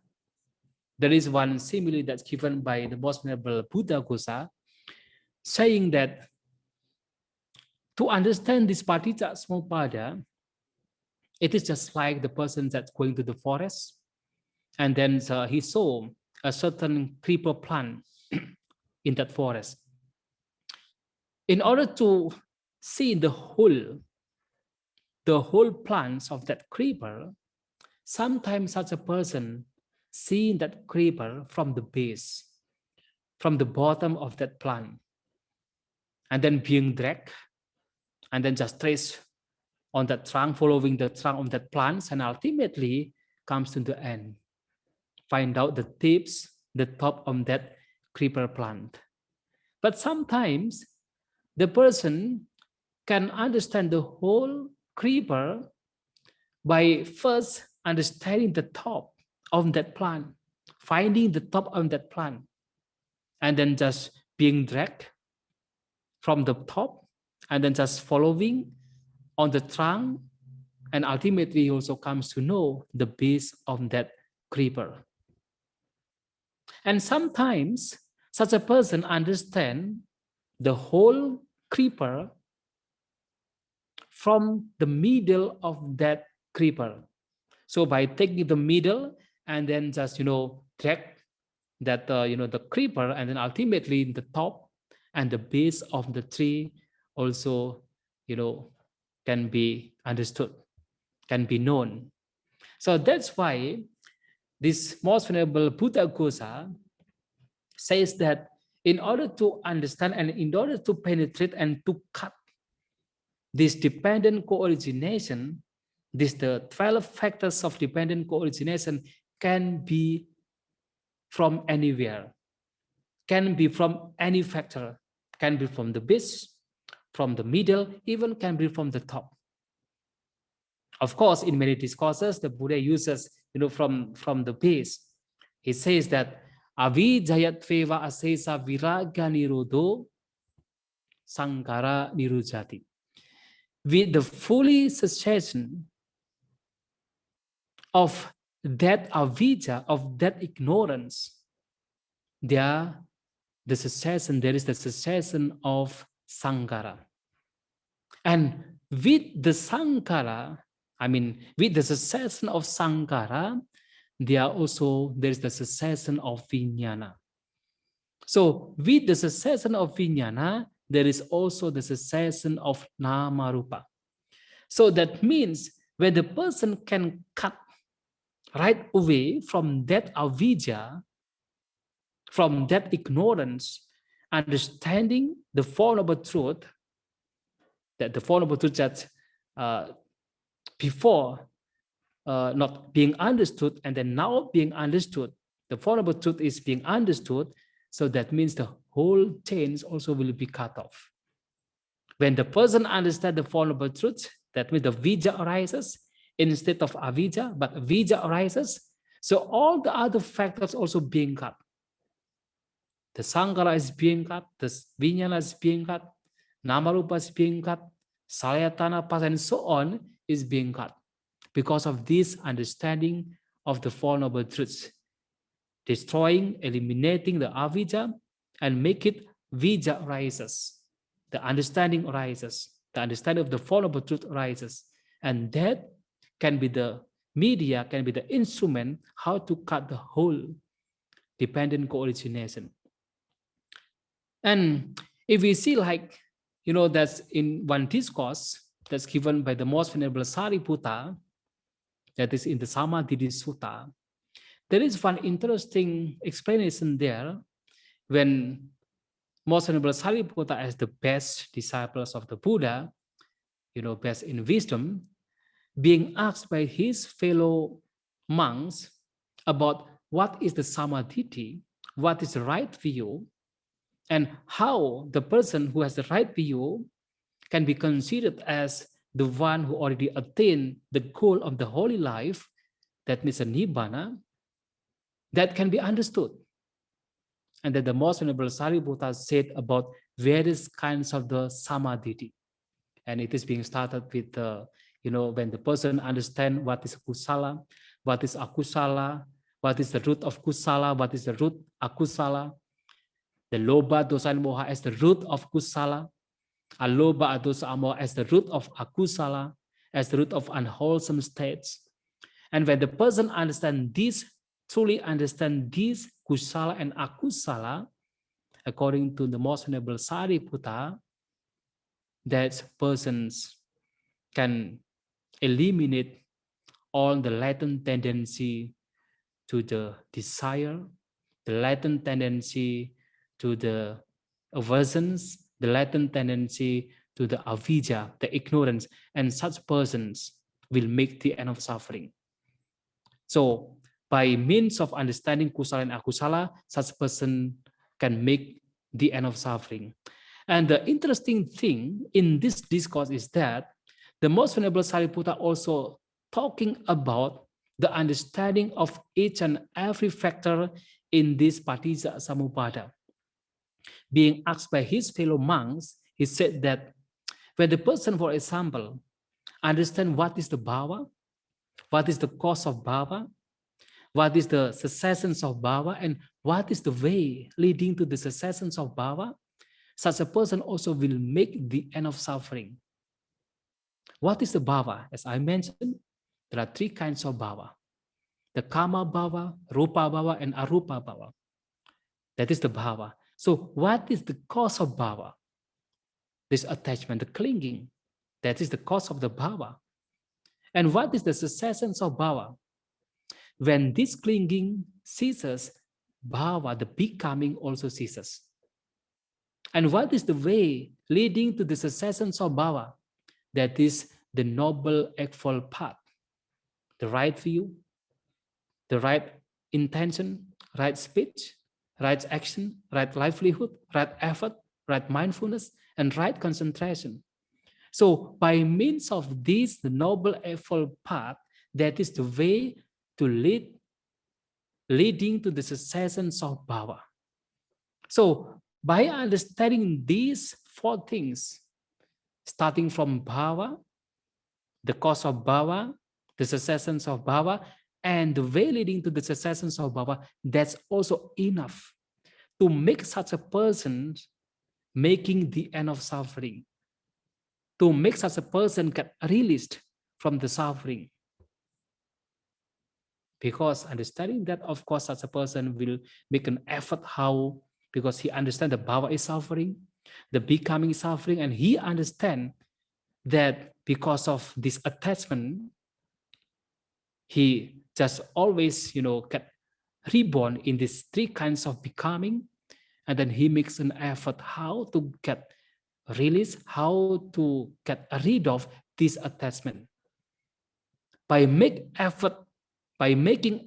there is one simile that's given by the most venerable Buddhaghosa, saying that to understand this Paticca-samuppada, it is just like the person that's going to the forest, and then he saw a certain creeper plant in that forest. In order to see the whole plants of that creeper, sometimes such a person seeing that creeper from the base, from the bottom of that plant, and then being dragged, and then just trace on that trunk, following the trunk of that plant, and ultimately comes to the end, find out the tips, the top of that creeper plant. But sometimes the person can understand the whole creeper by first understanding the top of that plant, finding the top of that plant, and then just being dragged from the top, and then just following on the trunk, and ultimately he also comes to know the base of that creeper. And sometimes such a person understands the whole creeper from the middle of that creeper. So by taking the middle and then just drag that the creeper, and then ultimately the top and the base of the tree also can be understood, can be known. So that's why this most venerable Buddhaghosa says that in order to understand and in order to penetrate and to cut this dependent co-origination, the 12 factors of dependent co-origination can be from anywhere, can be from any factor, can be from the base, from the middle, even can be from the top. Of course, in many discourses, the Buddha uses, from the base. He says that avijjayatveva asesa viraga nirodho sankara nirujati. With the fully cessation of that avijja, of that ignorance, there is the cessation of Sangara. And with the Sangara, with the cessation of Sangara, there is the cessation of Vijnana. So with the cessation of Vijnana, there is also the cessation of Namarupa. So that means when the person can cut right away from that avijja, from that ignorance, understanding the Four Noble Truth, that the Four Noble Truth that before not being understood and then now being understood, the Four Noble Truth is being understood, so that means the whole chains also will be cut off. When the person understands the Four Noble Truths, that means the vijja arises instead of avijja, but vijja arises, so all the other factors also being cut. The Sangara is being cut, the Vijnana is being cut, Namarupa is being cut, Salayatana, Pas, and so on is being cut because of this understanding of the Four Noble Truths, destroying, eliminating the avijja and make it vijja arises. The understanding arises, the understanding of the Four Noble Truth arises, and that can be the media, can be the instrument how to cut the whole dependent co-origination. And if we see that's in one discourse that's given by the most venerable Sariputta, that is in the Samadhi Sutta, there is one interesting explanation there when most venerable Sariputta, as the best disciples of the Buddha, best in wisdom, being asked by his fellow monks about what is the Samadhi, what is the right view, and how the person who has the right view can be considered as the one who already attained the goal of the holy life, that means a nibbana, that can be understood. And that the most venerable Sariputta said about various kinds of the samadhi. And it is being started with, when the person understands what is kusala, what is akusala, what is the root of kusala, what is the root akusala, the lobha, dosa, and moha as the root of kusala, alobha, dosa, moha as the root of akusala, as the root of unwholesome states. And when the person understands this, truly understand this kusala and akusala, according to the most venerable Sariputta, that persons can eliminate all the latent tendency to the desire, the latent tendency to the aversions, the latent tendency to the avijja, the ignorance, and such persons will make the end of suffering. So by means of understanding kusala and akusala, such person can make the end of suffering. And the interesting thing in this discourse is that the most venerable Sariputta also talking about the understanding of each and every factor in this Paticca Samuppada. Being asked by his fellow monks, he said that when the person, for example, understand what is the bhava, what is the cause of bhava, what is the cessations of bhava, and what is the way leading to the cessations of bhava, such a person also will make the end of suffering. What is the bhava? As I mentioned, there are three kinds of bhava: the kama bhava, rupa bhava, and arupa bhava. That is the bhava. So what is the cause of bhava? This attachment, the clinging. That is the cause of the bhava. And what is the cessation of bhava? When this clinging ceases, bhava, the becoming, also ceases. And what is the way leading to the cessation of bhava? That is the noble eightfold path. The right view, the right intention, right speech, right action, right livelihood, right effort, right mindfulness, and right concentration. So by means of this, the noble eightfold path, that is the way to leading to the cessation of bhava. So by understanding these four things, starting from bhava, the cause of bhava, the cessation of bhava, and the way leading to the cessation of bhava, that's also enough to make such a person making the end of suffering, to make such a person get released from the suffering. Because understanding that, of course, such a person will make an effort how, because he understands the bhava is suffering, the becoming is suffering, and he understands that because of this attachment, he just always, get reborn in these three kinds of becoming, and then he makes an effort how to get released, how to get rid of this attachment. By making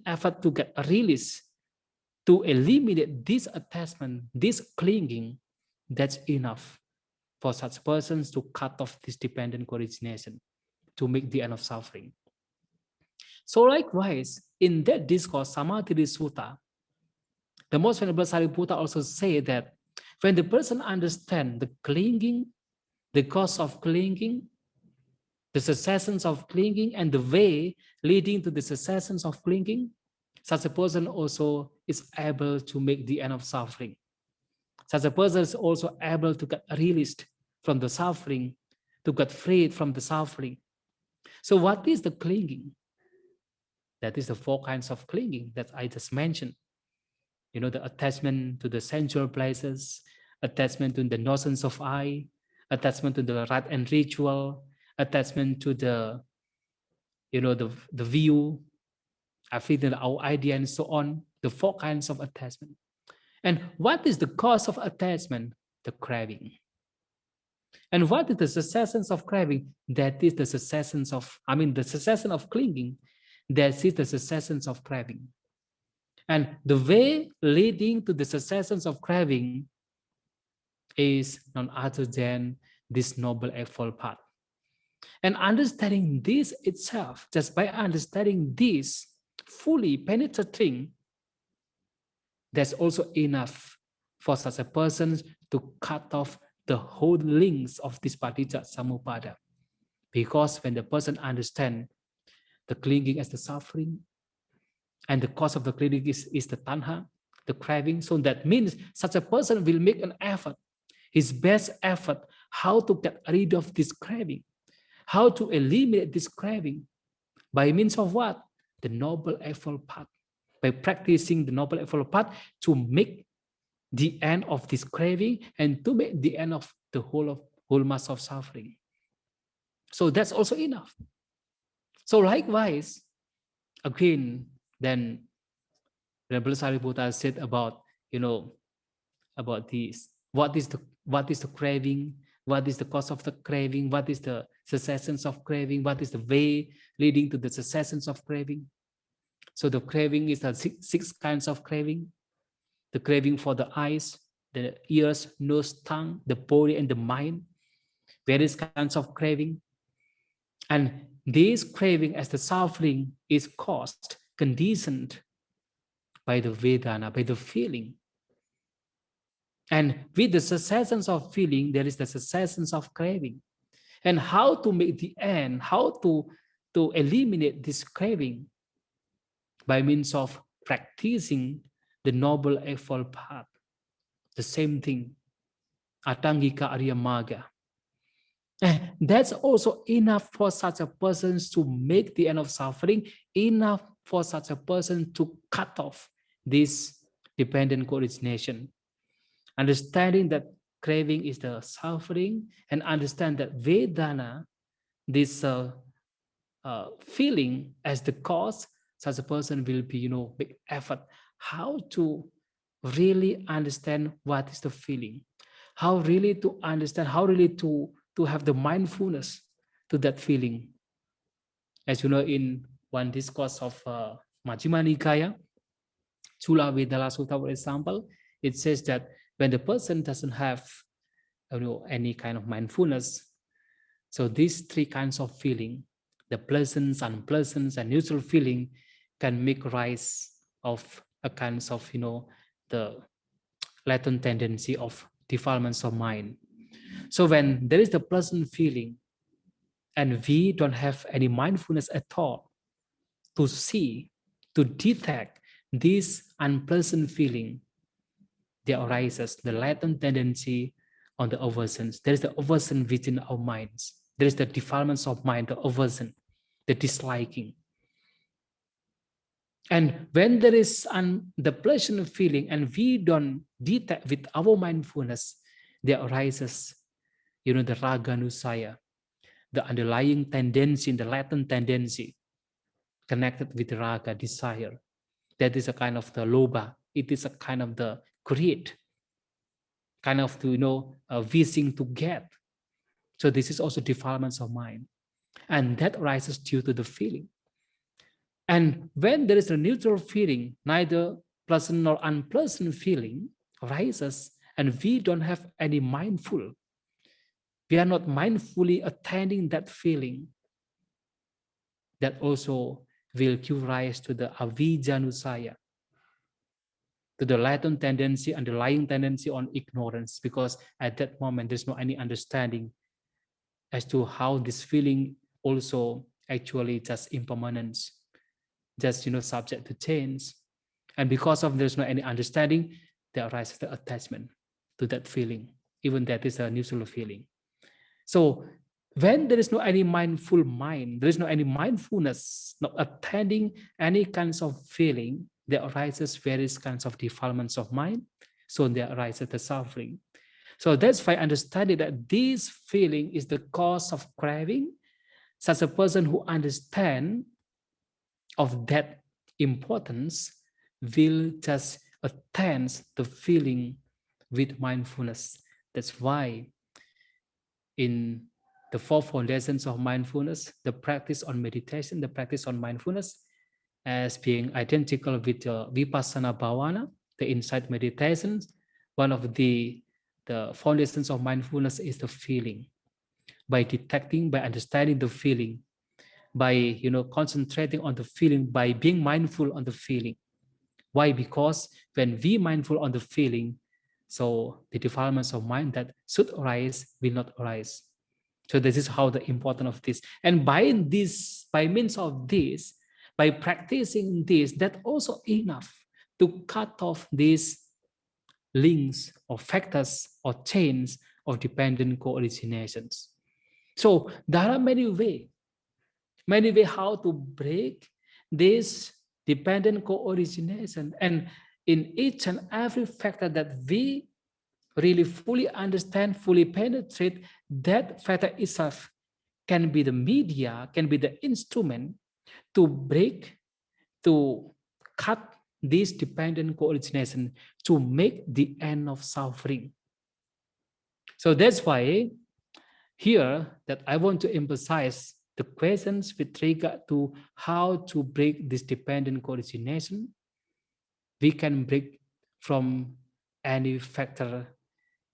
effort to get released, to eliminate this attachment, this clinging, that's enough for such persons to cut off this dependent co-origination, to make the end of suffering. So likewise, in that discourse, Samadhi Sutta, the most venerable Sariputta also say that when the person understands the clinging, the cause of clinging, the cessations of clinging, and the way leading to the cessations of clinging, such a person also is able to make the end of suffering. Such a person is also able to get released from the suffering, to get freed from the suffering. So what is the clinging? That is the four kinds of clinging that I just mentioned. The attachment to the sensual places, attachment to the notions of I, attachment to the rite and ritual, attachment to the, the view, everything, our idea, and so on, the four kinds of attachment. And what is the cause of attachment? The craving. And what is the cessation of craving? That is the cessation of clinging. That is the cessation of craving. And the way leading to the cessation of craving is none other than this noble eightfold path. And understanding this itself, just by understanding this, fully penetrating, that's also enough for such a person to cut off the whole links of this paticca samuppada. Because when the person understands the clinging as the suffering, and the cause of the clinging is the tanha, the craving, so that means such a person will make an effort, his best effort, how to get rid of this craving, how to eliminate this craving. By means of what? The noble eightfold path. By practicing the noble eightfold path to make the end of this craving and to make the end of the whole mass of suffering. So that's also enough. So likewise, again, then Venerable Sariputta said about, about this. What is the craving? What is the cause of the craving? What is the cessations of craving? What is the way leading to the cessations of craving? So the craving is the six kinds of craving. The craving for the eyes, the ears, nose, tongue, the body, and the mind. Various kinds of craving. And this craving as the suffering is caused, conditioned by the Vedana, by the feeling. And with the cessations of feeling, there is the cessations of craving. And how to make the end, how to eliminate this craving? By means of practicing the noble eightfold path. The same thing, Atangika Arya Magga. And that's also enough for such a person to make the end of suffering, enough for such a person to cut off this dependent co-origination. Understanding that craving is the suffering, and understand that Vedana this feeling as the cause, such a person will be, make effort how to really understand what is the feeling, how really to understand, how really to have the mindfulness to that feeling. As you know, in one discourse of Majjhima Nikaya, Chula Vedala Sutta, for example, it says that when the person doesn't have any kind of mindfulness, so these three kinds of feeling, the pleasant, unpleasant, and neutral feeling, can make rise of a kinds of the latent tendency of defilements of mind. So when there is the pleasant feeling and we don't have any mindfulness at all to see, to detect this unpleasant feeling, there arises the latent tendency on the aversions. There is the aversion within our minds. There is the defilements of mind, the aversion, the disliking. And when there is the pleasant feeling and we don't detect with our mindfulness, there arises, the raga nusaya, the underlying tendency, the latent tendency connected with raga, desire. That is a kind of the lobha. It is a kind of the greed, kind of to, wishing to get. So this is also defilements of mind. And that arises due to the feeling. And when there is a neutral feeling, neither pleasant nor unpleasant feeling arises, and we don't have any mindful, we are not mindfully attending that feeling, that also will give rise to the avijjanusaya, to the latent tendency, underlying tendency on ignorance, because at that moment there's no any understanding as to how this feeling also actually just impermanence, just subject to change. And because of there's no any understanding, there arises the attachment to that feeling, even that is a neutral feeling. So when there is no any mindful mind, there is no any mindfulness, not attending any kinds of feeling, there arises various kinds of defilements of mind. So there arises the suffering. So that's why understanding that this feeling is the cause of craving, such a person who understands of that importance will just attend the feeling with mindfulness. That's why in the 4 foundations of mindfulness, the practice on meditation, the practice on mindfulness, as being identical with vipassana bhavana, the insight meditations, one of the foundations of mindfulness is the feeling. By detecting, by understanding the feeling, by concentrating on the feeling, by being mindful on the feeling. Why? Because when we mindful on the feeling, so the defilements of mind that should arise will not arise. So this is how the importance of this. And by means of this, by practicing this, that also enough to cut off these links or factors or chains of dependent co-originations. So there are many ways how to break this dependent co-origination. And in each and every factor that we really fully understand, fully penetrate, that factor itself can be the media, can be the instrument to break, to cut this dependent co-origination, to make the end of suffering. So that's why here that I want to emphasize the questions with regard to how to break this dependent co-origination. We can break from any factor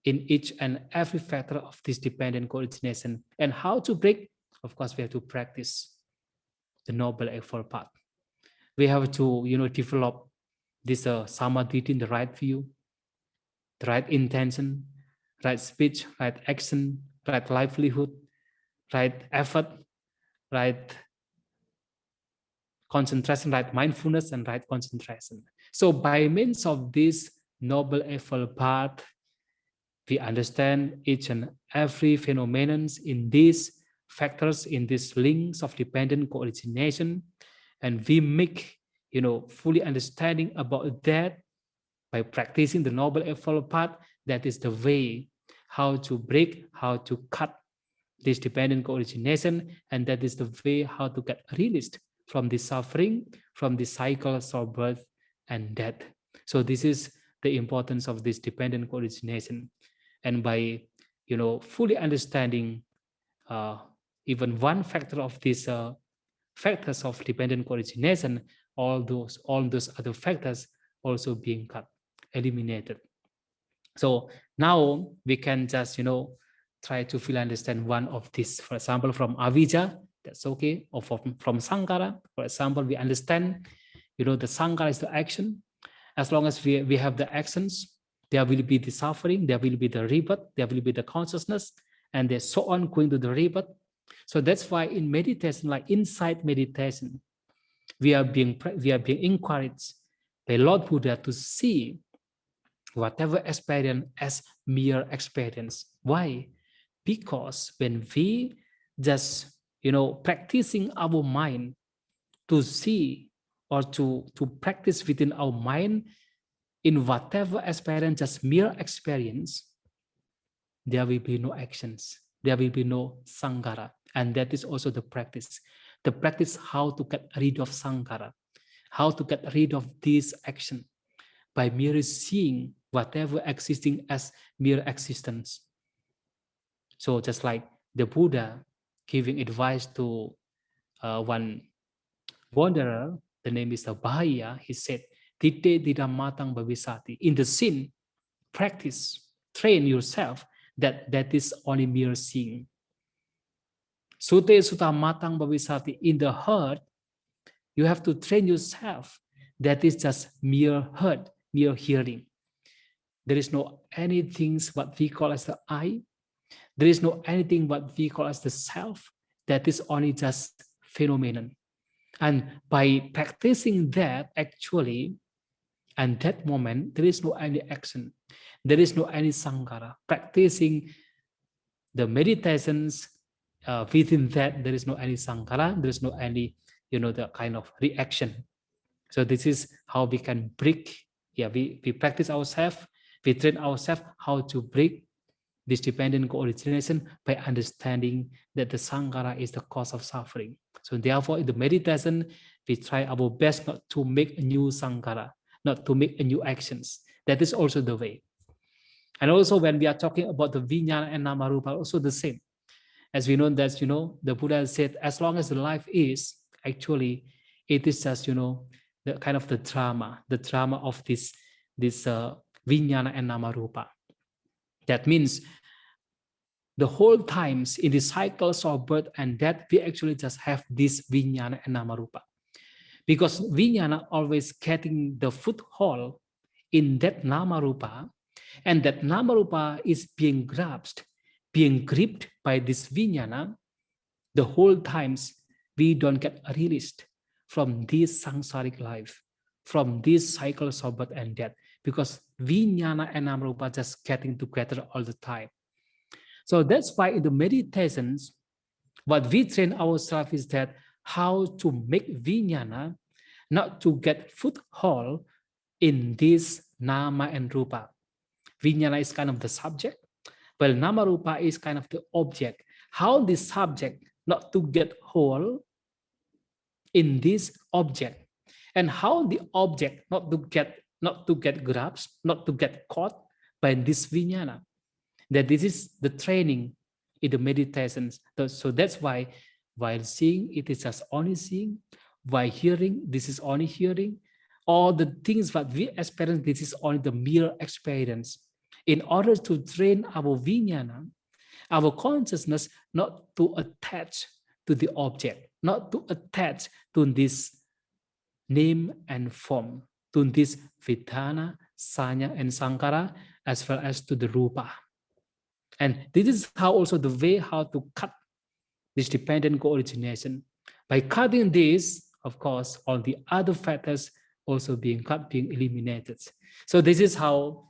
in each and every factor of this dependent co-origination. And how to break? Of course, we have to practice the Noble Eightfold Path. We have to, develop this samadhi in the right view, the right intention, right speech, right action, right livelihood, right effort, right concentration, right mindfulness, and right concentration. So by means of this Noble Eightfold Path, we understand each and every phenomenon in these factors, in these links of dependent co-origination, and we make fully understanding about that by practicing the Noble Eightfold Path. That is the way how to break, how to cut this dependent co-origination, and that is the way how to get released from the suffering, from the cycles of birth and death. So this is the importance of this dependent co-origination. And by fully understanding even one factor of these factors of dependent co-origination, all those other factors also being eliminated. So now we can just try to fully understand one of these. For example, from avijja, that's okay, or from Sangara, for example, we understand the Sangara is the action. As long as we have the actions, there will be the suffering, there will be the rebirth, there will be the consciousness, and there's so on going to the rebirth. So that's why in meditation, like inside meditation, we are being encouraged by Lord Buddha to see whatever experience as mere experience. Why? Because when we just practicing our mind to see or to practice within our mind in whatever experience, just mere experience, there will be no actions, there will be no Sangara. And that is also the practice how to get rid of Sangara, how to get rid of this action by merely seeing whatever existing as mere existence. So just like the Buddha giving advice to one wanderer, the name is Upajjhaya, he said, Tite tidak matang bhavisati. In the sin, practice, train yourself that is only mere seeing. Sute sutta matang bhavisati. In the heart, you have to train yourself that is just mere heard, mere hearing. There is no anything what we call as the I. There is no anything what we call as the self. That is only just phenomenon. And by practicing that, actually, and that moment, there is no any action. There is no any Sangara. Practicing the meditations within that, there is no any Sangara. There is no any, the kind of reaction. So this is how we can break. Yeah, we practice ourselves. We train ourselves how to break this dependent co-origination by understanding that the Sangara is the cause of suffering. So therefore, in the meditation, we try our best not to make a new Sangara, not to make a new actions. That is also the way. And also when we are talking about the Vijnana and Namarupa, also the same. As we know that, the Buddha said, as long as the life is, actually, it is just, the kind of the drama of this Vijnana and Namarupa. That means the whole times in the cycles of birth and death, we actually just have this Vijnana and Namarupa. Because Vijnana always getting the foothold in that Namarupa, and that Namarupa is being grasped, being gripped by this Vijnana, the whole times we don't get released from this samsaric life, from these cycles of birth and death, because Vijnana and Namarupa just getting together all the time. So that's why in the meditations, what we train ourselves is that how to make Vijnana not to get foothold in this Nama and Rupa. Vijnana is kind of the subject, while Namarupa is kind of the object. How this subject not to get hold in this object, and how the object not to get grasped, not to get caught by this Vijnana. That this is the training in the meditations. So that's why while seeing, it is just only seeing. While hearing, this is only hearing. All the things that we experience, this is only the mere experience. In order to train our Vijnana, our consciousness not to attach to the object, not to attach to this name and form, to this Vedana, Sanya, and Sankara, as well as to the Rupa. And this is how also the way how to cut this dependent co-origination. By cutting this, of course, all the other factors also being cut, being eliminated. So this is how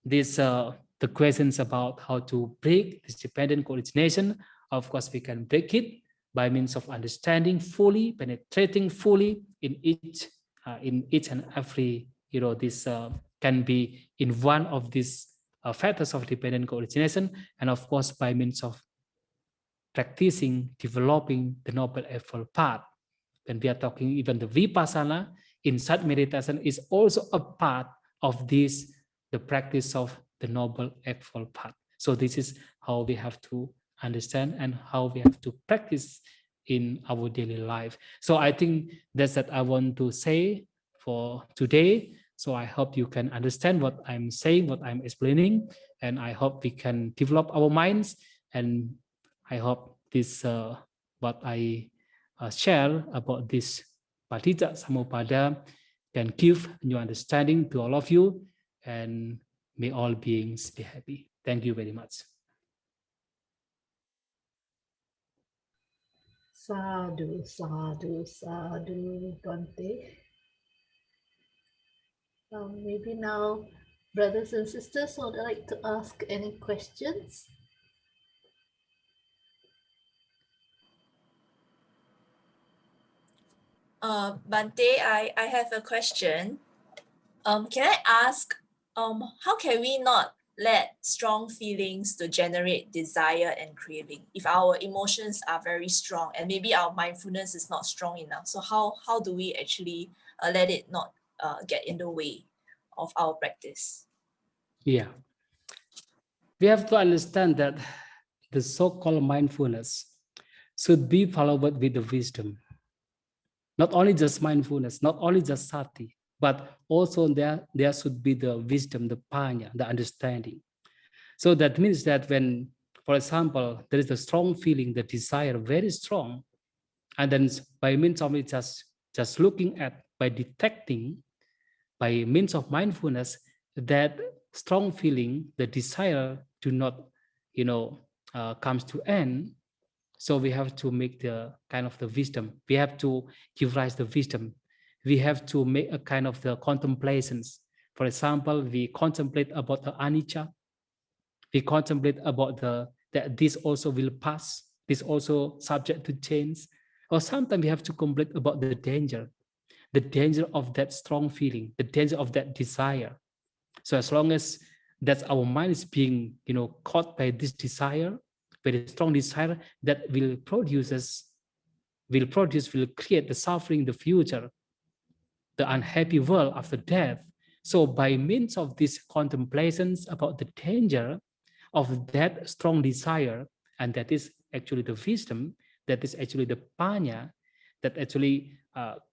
this the questions about how to break this dependent co-origination. Of course, we can break it by means of understanding fully, penetrating fully in each and every, this can be in one of these factors of dependent co-origination, and of course by means of practicing, developing the Noble Eightfold Path. When we are talking even the Vipassana, insight meditation is also a part of this, the practice of the Noble Eightfold Path. So this is how we have to understand and how we have to practice in our daily life. So I think that's that I want to say for today. So I hope you can understand what I'm saying, what I'm explaining, and I hope we can develop our minds. And I hope this what I share about this Paticca Samuppada can give new understanding to all of you, and may all beings be happy. Thank you very much. Sadhu, sadhu, sadhu, Bhante. Maybe now, brothers and sisters would like to ask any questions. Bhante, I have a question. Can I ask, how can we not let strong feelings to generate desire and craving if our emotions are very strong and maybe our mindfulness is not strong enough? So how do we actually let it not get in the way of our practice? Yeah. We have to understand that the so-called mindfulness should be followed with the wisdom. Not only just mindfulness, not only just sati, but also there should be the wisdom, the paññā, the understanding. So that means that when, for example, there is a strong feeling, the desire very strong, and then by means of it just looking at, by detecting, by means of mindfulness, that strong feeling, the desire do not, comes to end. So we have to make the kind of the wisdom. We have to give rise to wisdom. We have to make a kind of the contemplations. For example, we contemplate about the anicca. We contemplate about that this also will pass. This also subject to change. Or sometimes we have to contemplate about the danger of that strong feeling, the danger of that desire. So as long as that our mind is being, caught by this desire, very strong desire, that will create the suffering in the future, the unhappy world after death. So by means of these contemplations about the danger of that strong desire, and that is actually the wisdom, that is actually the paññā, that actually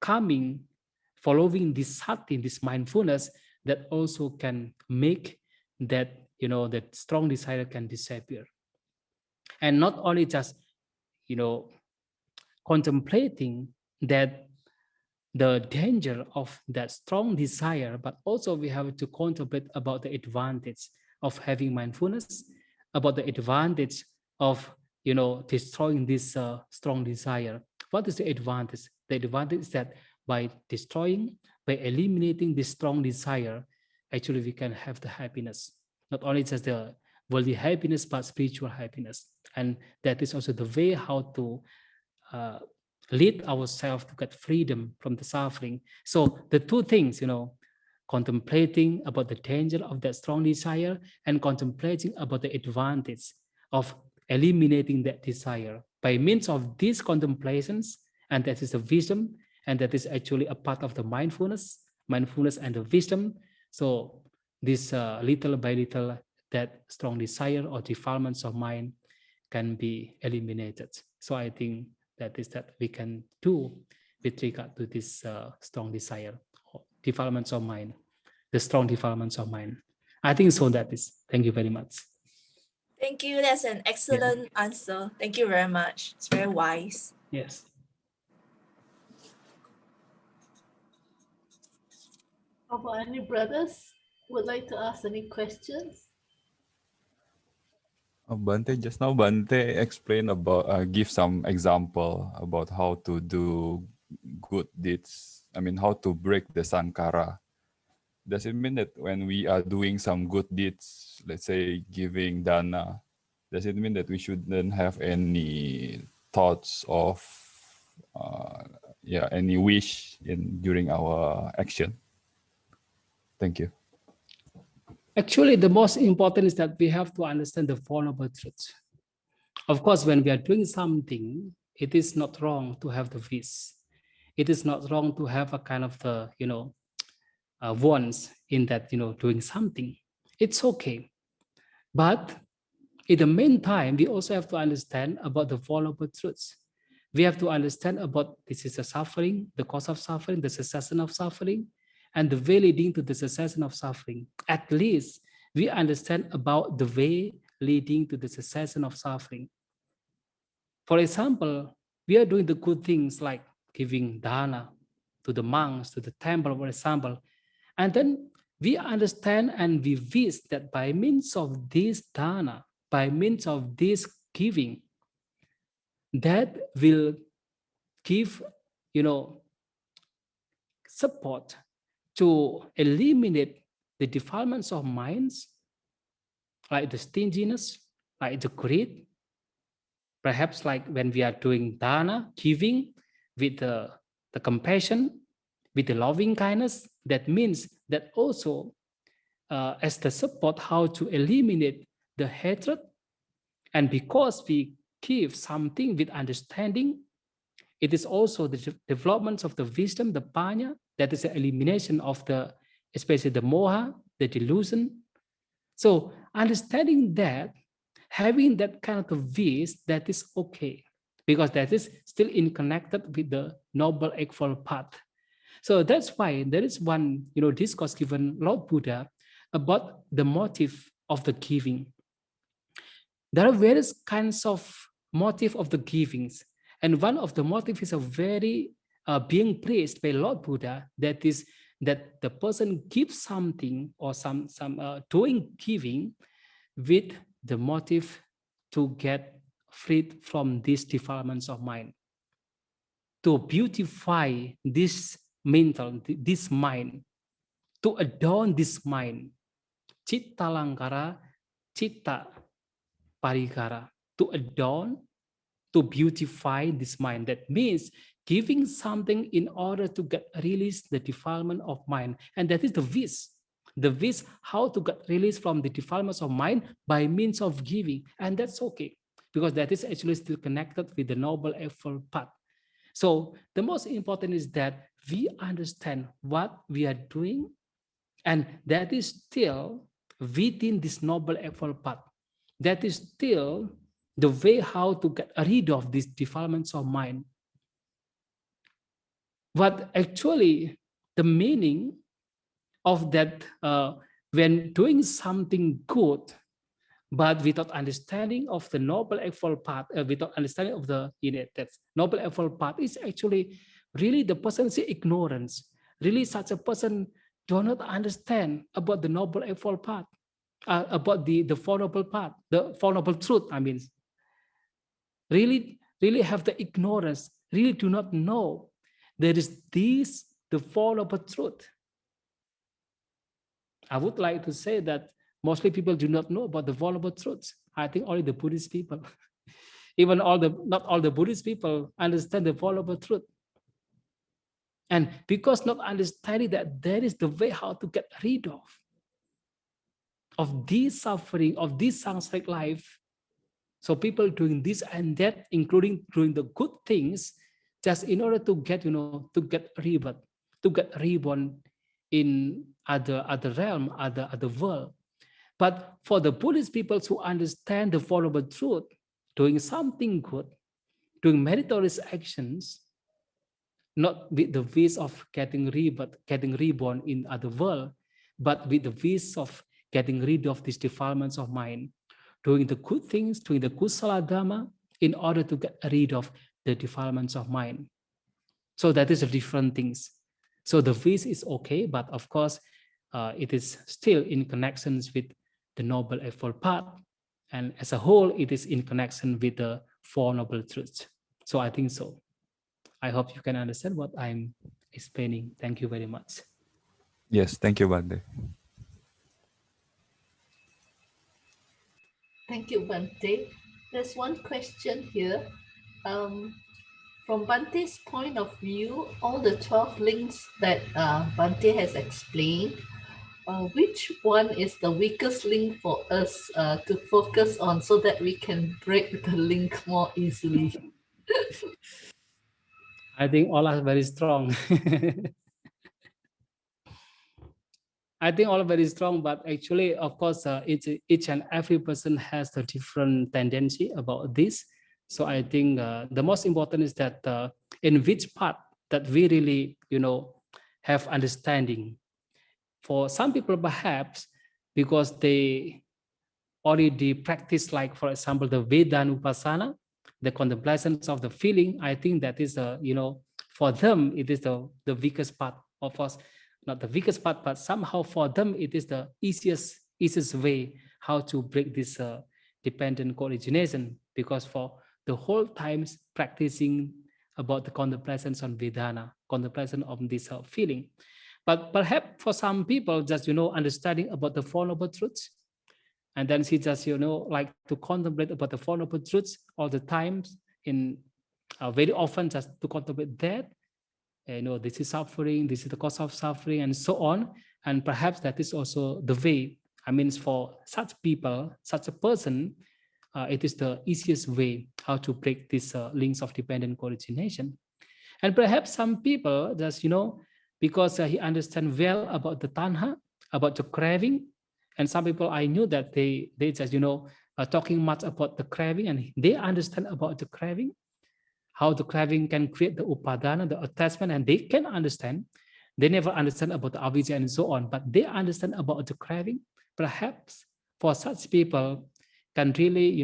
coming, following this sati, this mindfulness, that also can make that, that strong desire can disappear. And not only just, contemplating that the danger of that strong desire, but also we have to contemplate about the advantage of having mindfulness, about the advantage of, destroying this strong desire. What is the advantage? The advantage is that by destroying, by eliminating this strong desire, actually we can have the happiness, not only just the worldly happiness, but spiritual happiness. And that is also the way how to lead ourselves to get freedom from the suffering. So the two things, contemplating about the danger of that strong desire and contemplating about the advantage of eliminating that desire by means of these contemplations, and that is the wisdom, and that is actually a part of the mindfulness and the wisdom. So this little by little, that strong desire or defilements of mind can be eliminated. So I think that is that we can do with regard to this strong desire or defilements of mind, the strong defilements of mind. I think so. That is. Thank you very much. Thank you. That's an excellent answer. Thank you very much. It's very wise. Yes. How about any brothers would like to ask any questions? Bhante, just now Bhante explained about, give some example about how to do good deeds. I mean, how to break the sankara. Does it mean that when we are doing some good deeds, let's say giving dana, does it mean that we shouldn't have any thoughts of, any wish during our action? Thank you. Actually, the most important is that we have to understand the Four Noble Truths. Of course, when we are doing something, it is not wrong to have the wish. It is not wrong to have a kind of the, wants in that, doing something. It's okay. But in the meantime, we also have to understand about the Four Noble Truths. We have to understand about this is a suffering, the cause of suffering, the cessation of suffering, and the way leading to the cessation of suffering. At least we understand about the way leading to the cessation of suffering. For example, we are doing the good things like giving dana to the monks, to the temple, for example. And then we understand and we wish that by means of this dana, by means of this giving, that will give, support to eliminate the defilements of minds, like the stinginess, like the greed. Perhaps like when we are doing dana, giving with the compassion, with the loving kindness, that means that also as the support how to eliminate the hatred. And because we give something with understanding, it is also the development of the wisdom, the paññā, that is the elimination of the, especially the moha, the delusion. So understanding that, having that kind of a wish, that is okay, because that is still in connected with the Noble Eightfold Path. So that's why there is one, discourse given Lord Buddha about the motive of the giving. There are various kinds of motive of the givings. And one of the motives is a very being praised by Lord Buddha, that is that the person gives something or some doing giving with the motive to get freed from these defilements of mind, to beautify this mental, this mind, to adorn this mind, citta langkara, citta parikara, to adorn, to beautify this mind. That means giving something in order to get release the defilement of mind. And that is the wish. The wish how to get release from the defilements of mind by means of giving. And that's okay, because that is actually still connected with the Noble Eightfold Path. So the most important is that we understand what we are doing, and that is still within this Noble Eightfold Path. That is still the way how to get rid of these defilements of mind. But actually, the meaning of that, when doing something good, but without understanding of the Noble Eightfold Path, without understanding of the that Noble Eightfold Path, is actually really the person's ignorance. Really, such a person do not understand about the Noble Eightfold Path, about the Four Noble Path, the Four Noble Truth. I mean, really have the ignorance. Really do not know there is this the Four Noble Truth. I would like to say that mostly people do not know about the Four Noble Truths. I think only the Buddhist people, even not all the Buddhist people understand the Four Noble Truth. And because not understanding that there is the way how to get rid of this suffering, of this samsaric life. So people doing this and that, including doing the good things, just in order to get, to get rebirth, to get reborn in other realm, other world. But for the Buddhist people who understand the Four Noble Truth, doing something good, doing meritorious actions, not with the wish of getting rebirth, getting reborn in other world, but with the wish of getting rid of these defilements of mind, doing the good things, doing the kusala dhamma, in order to get rid of the defilements of mind. So that is a different things. So the wish is okay, but of course, it is still in connections with the Noble Eightfold Path, and as a whole, it is in connection with the Four Noble Truths. So I think so. I hope you can understand what I'm explaining. Thank you very much. Yes, thank you, Bhante. Thank you, Bhante. There's one question here. From Bhante's point of view, all the 12 links that Bhante has explained, which one is the weakest link for us to focus on so that we can break the link more easily? I think all are very strong. I think all are very strong, but actually, of course, each and every person has a different tendency about this. So I think the most important is that in which part that we really, have understanding. For some people, perhaps because they already practice, like for example, the Vedanupasana, the contemplations of the feeling. I think that is for them it is the weakest part. Of course, not the weakest part, but somehow for them it is the easiest way how to break this dependent co-origination, because for the whole times practicing about the contemplations on Vedana, contemplation of this feeling. But perhaps for some people, just understanding about the Four Noble Truths, and then she just like to contemplate about the Four Noble Truths all the times, in very often just to contemplate that. This is suffering, this is the cause of suffering, and so on. And perhaps that is also the way. I mean, for such people, such a person, it is the easiest way how to break these links of dependent co-origination. And perhaps some people just, because he understands well about the tanha, about the craving. And some people I knew that they just, are talking much about the craving, and they understand about the craving, how the craving can create the upadana, the attachment, and they can understand. They never understand about the avijja and so on, but they understand about the craving. Perhaps for such people can really,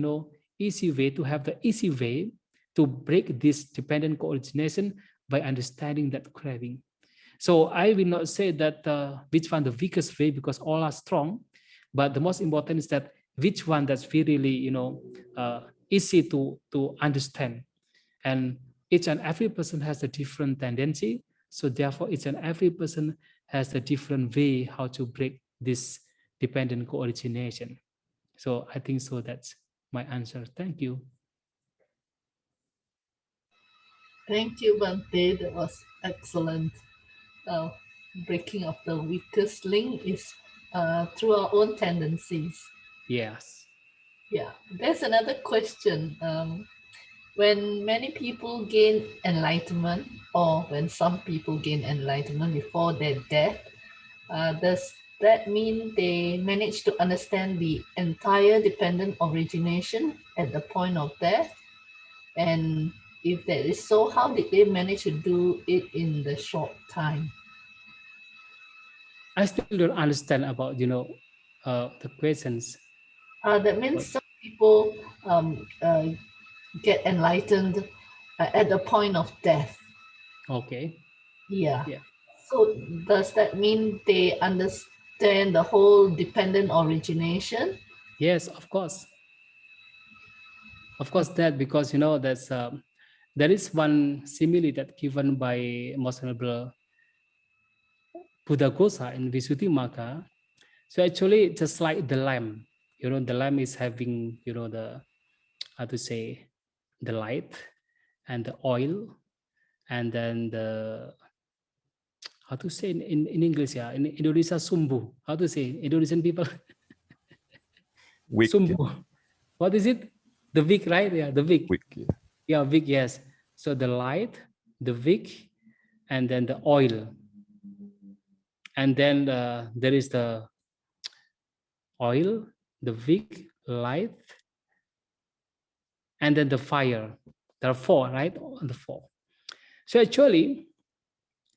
easy way to have the easy way to break this dependent co-origination by understanding that craving. So I will not say that which one the weakest way, because all are strong, but the most important is that which one that's really, easy to understand. And each and every person has a different tendency. So therefore, each and every person has a different way how to break this dependent co-origination. So I think so that's my answer. Thank you. Thank you, Bhante. That was excellent. Breaking of the weakest link is through our own tendencies. Yes. Yeah, there's another question. When many people gain enlightenment, or when some people gain enlightenment before their death, does that mean they manage to understand the entire dependent origination at the point of death? And if that is so, how did they manage to do it in the short time? I still don't understand about, the questions. That means some people get enlightened at the point of death. Okay. Yeah. Yeah. So does that mean they understand the whole dependent origination? Yes, of course. Of course, that because there's there is one simile that given by Most Honorable Buddha Ghosa in Visuddhimagga. So actually, just like the lamp, the lamp is having the, how to say, the light and the oil, and then the, how to say in English, yeah, in Indonesia, sumbu. How to say Indonesian people? Wick. Sumbu. What is it? The wick, right? Yeah, the wick. Wick, yeah. Yeah, wick, yes. So the light, the wick, and then the oil. And then there is the oil, the wick, light, and then the fire. There are four, right? The four. So actually,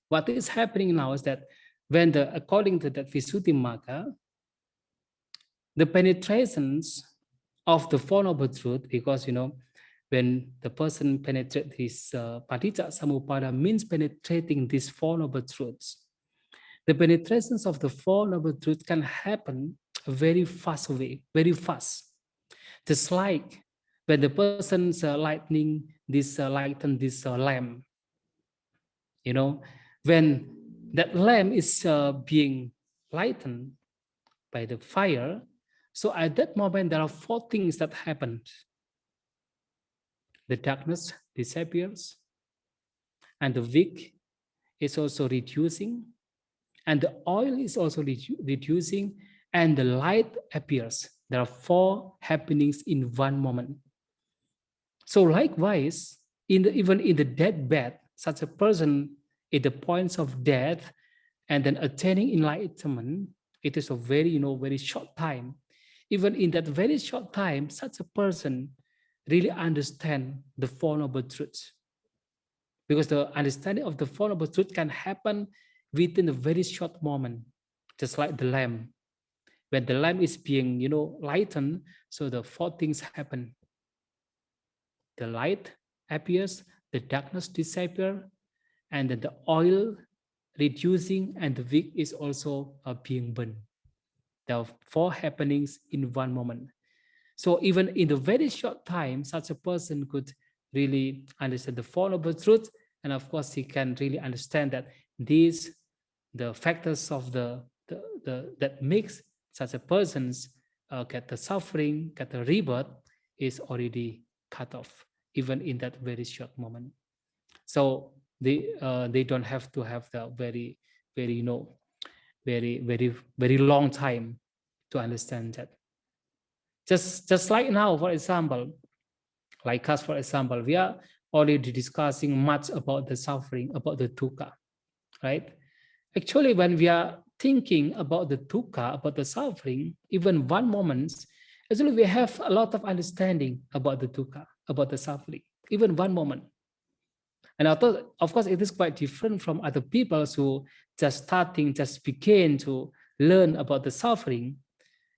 what is happening now is that when according to that Visuddhimagga, the penetrations of the Four Noble Truth, because when the person penetrates his Paticca Samuppada, means penetrating these Four Noble Truths. The penetrations of the Four Noble Truths can happen a very fast way, very fast. Just like when the person's lighten this lamp, when that lamp is being lightened by the fire, so at that moment there are four things that happen. The darkness disappears, and the wick is also reducing, and the oil is also reducing, and the light appears. There are 4 happenings in one moment. So likewise, even in the deathbed, such a person at the points of death and then attaining enlightenment, it is a very, very short time. Even in that very short time, such a person really understand the Four Noble Truths. Because the understanding of the Four Noble Truths can happen within a very short moment, just like the lamp. When the lamp is being, lightened, so the 4 things happen. The light appears, the darkness disappears, and then the oil reducing, and the wick is also being burned. There are 4 happenings in one moment. So even in a very short time, such a person could really understand the Four Noble Truths, and of course he can really understand that the factors of that makes such a person's get the suffering, get the rebirth, is already cut off, even in that very short moment. So they don't have to have the very, very, very long time to understand that. Just like now, for example, like us, for example, we are already discussing much about the suffering, about the dukkha, right? Actually, when we are thinking about the dukkha, about the suffering, even one moment, actually we have a lot of understanding about the dukkha, about the suffering, even one moment. And I thought, of course, it is quite different from other people who just begin to learn about the suffering.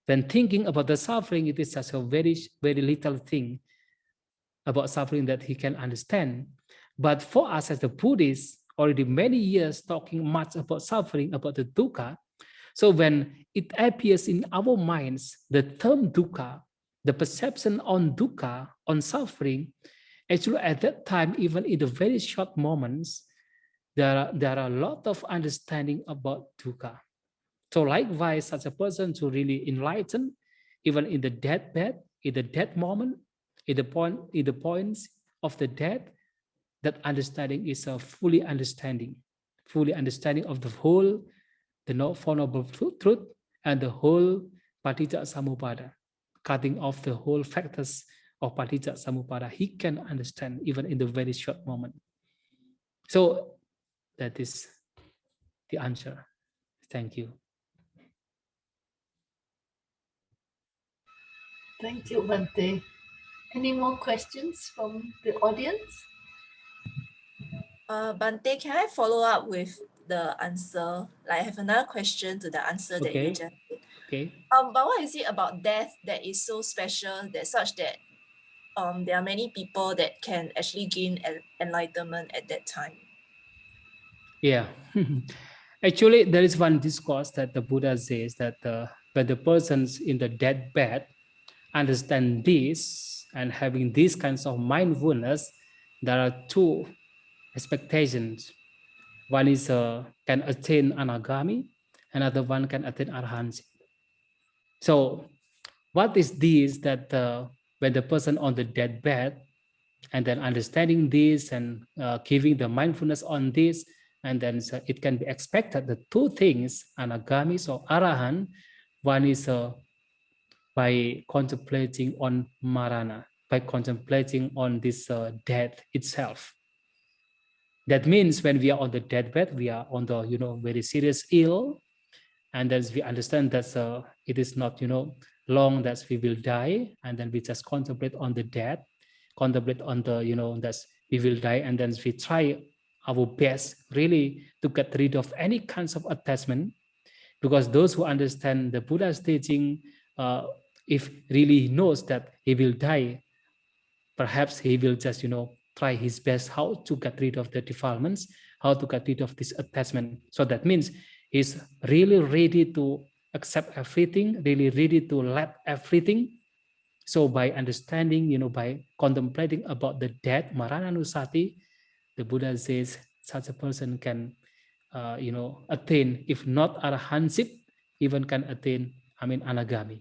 When thinking about the suffering, it is just a very, very little thing about suffering that he can understand. But for us as the Buddhists, already many years talking much about suffering, about the dukkha. So when it appears in our minds, the term dukkha, the perception on dukkha, on suffering, actually at that time, even in the very short moments, there are a lot of understanding about dukkha. So likewise, such a person to really enlighten, even in the deathbed, in the death moment, in the points of the death, that understanding is a fully understanding of the whole, the Four Noble Truth, and the whole Paticca Samuppada, cutting off the whole factors of Paticca Samuppada. He can understand even in the very short moment. So that is the answer. Thank you. Thank you, Bhante. Any more questions from the audience? Bhante, can I follow up with the answer? Like I have another question to the answer that you Okay. just did. Okay. But what is it about death that is so special, that such that there are many people that can actually gain enlightenment at that time? Yeah. Actually, there is one discourse that the Buddha says that when the persons in the deathbed understand this and having these kinds of mindfulness, there are 2 expectations. One is can attain anagami, another one can attain arhanship. So what is this that when the person on the deathbed and then understanding this and giving the mindfulness on this, and then so it can be expected the 2 things, anagamis or arahan. One is by contemplating on marana, by contemplating on this death itself. That means when we are on the deathbed, we are on the very serious ill, and then we understand that it is not long that we will die, and then we just contemplate on the death, contemplate on the that we will die, and then we try our best really to get rid of any kinds of attachment, because those who understand the Buddha's teaching, if really he knows that he will die, perhaps he will just try his best how to get rid of the defilements, how to get rid of this attachment. So that means he's really ready to accept everything, really ready to let everything. So by understanding, by contemplating about the death, Marananusati, the Buddha says such a person can, attain, if not arhanship, even can attain, anagami.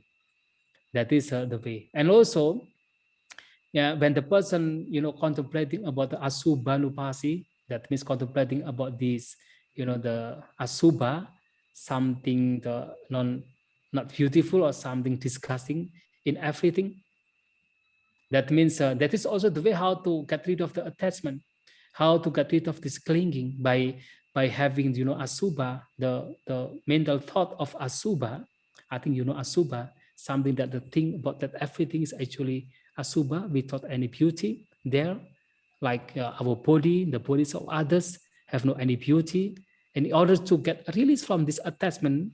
That is the way. And also, yeah, when the person, contemplating about the asubhanupasi, that means contemplating about this, the asubha, something not beautiful or something disgusting in everything. That means that is also the way how to get rid of the attachment, how to get rid of this clinging by having, you know, asubha, the mental thought of asubha. I think you know asubha, something that the thing about that everything is actually asubha without any beauty there, like our body, the bodies of others have no any beauty. And in order to get released from this attachment,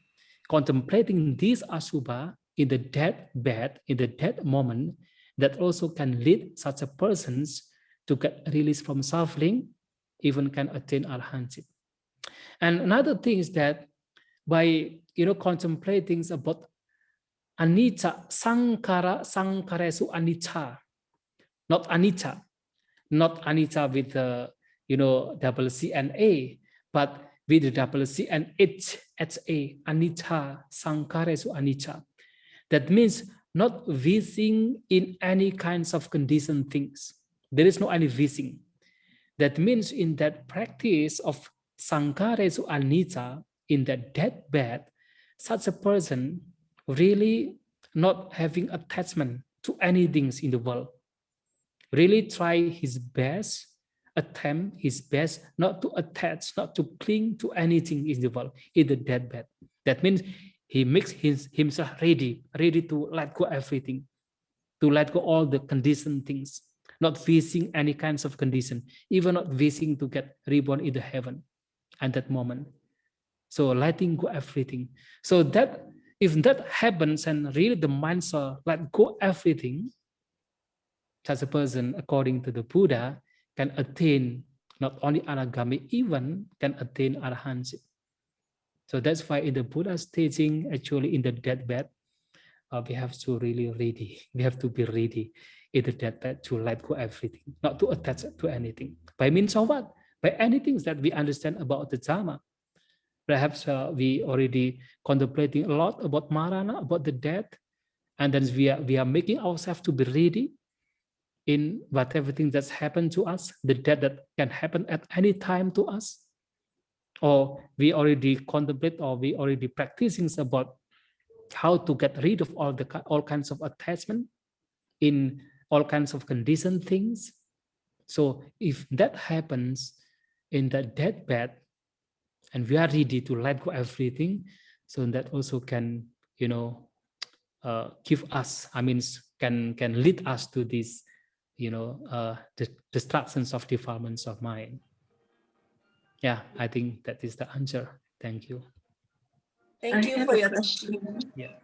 contemplating this asubha in the dead bed, in the dead moment, that also can lead such a persons to get released from suffering, even can attain arhatship. And another thing is that by, you know, contemplating about anicca, sankaresu anicca, not anicca, not anicca with the, you know, double C and A, but with the double C and H, H-A, anicca, sankaresu anicca. That means not wishing in any kinds of conditioned things. There is no any wishing. That means in that practice of sankaresu anicca, in that deathbed, such a person really not having attachment to any things in the world. Really try his best, attempt his best not to attach, not to cling to anything in the world, in the deathbed. That means he makes himself ready to let go everything, to let go all the conditioned things, not facing any kinds of condition, even not wishing to get reborn in the heaven at that moment. So letting go everything. So that if that happens and really the mind let go everything, such a person, according to the Buddha, can attain not only anagami, even can attain arhatship. So that's why in the Buddha's teaching, actually in the deathbed, we have to really ready. We have to be ready in the deathbed to let go everything, not to attach to anything. By means of what? By anything that we understand about the Dhamma. Perhaps we already contemplating a lot about Marana, about the death, and then we are making ourselves to be ready in whatever thing that's happened to us, the death that can happen at any time to us. Or we already contemplate, or we already practicing about how to get rid of all kinds of attachment in all kinds of conditioned things. So if that happens in that deathbed, and we are ready to let go everything, so that also can, you know, give us, I mean, can lead us to this, you know, the distractions of defilements of mind. Yeah, I think that is the answer. Thank you. Thank you for your teaching. Yeah.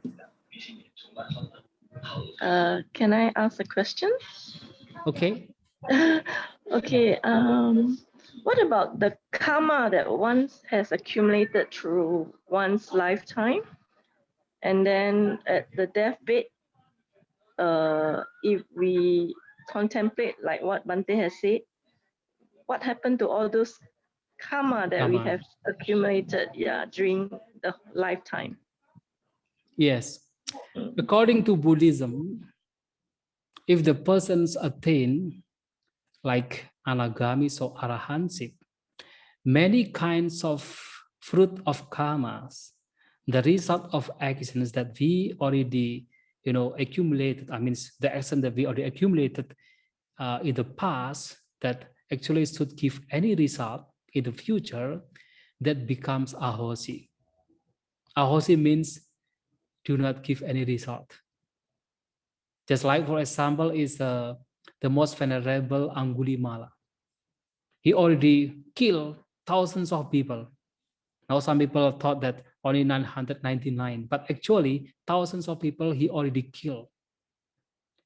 Can I ask a question? Okay. Okay. What about the karma that one has accumulated through one's lifetime, and then at the deathbed, if we contemplate like what Bhante has said, what happened to all those karma that we have accumulated, during the lifetime? Yes. According to Buddhism, if the persons attain like anagamis or arahantship, many kinds of fruit of karmas, the result of actions that we already, you know, accumulated, I mean, the action that we already accumulated in the past that actually should give any result in the future, that becomes ahosi. Ahosi means do not give any result. Just like, for example, is the most venerable Angulimala. He already killed thousands of people. Now some people thought that only 999, but actually thousands of people he already killed.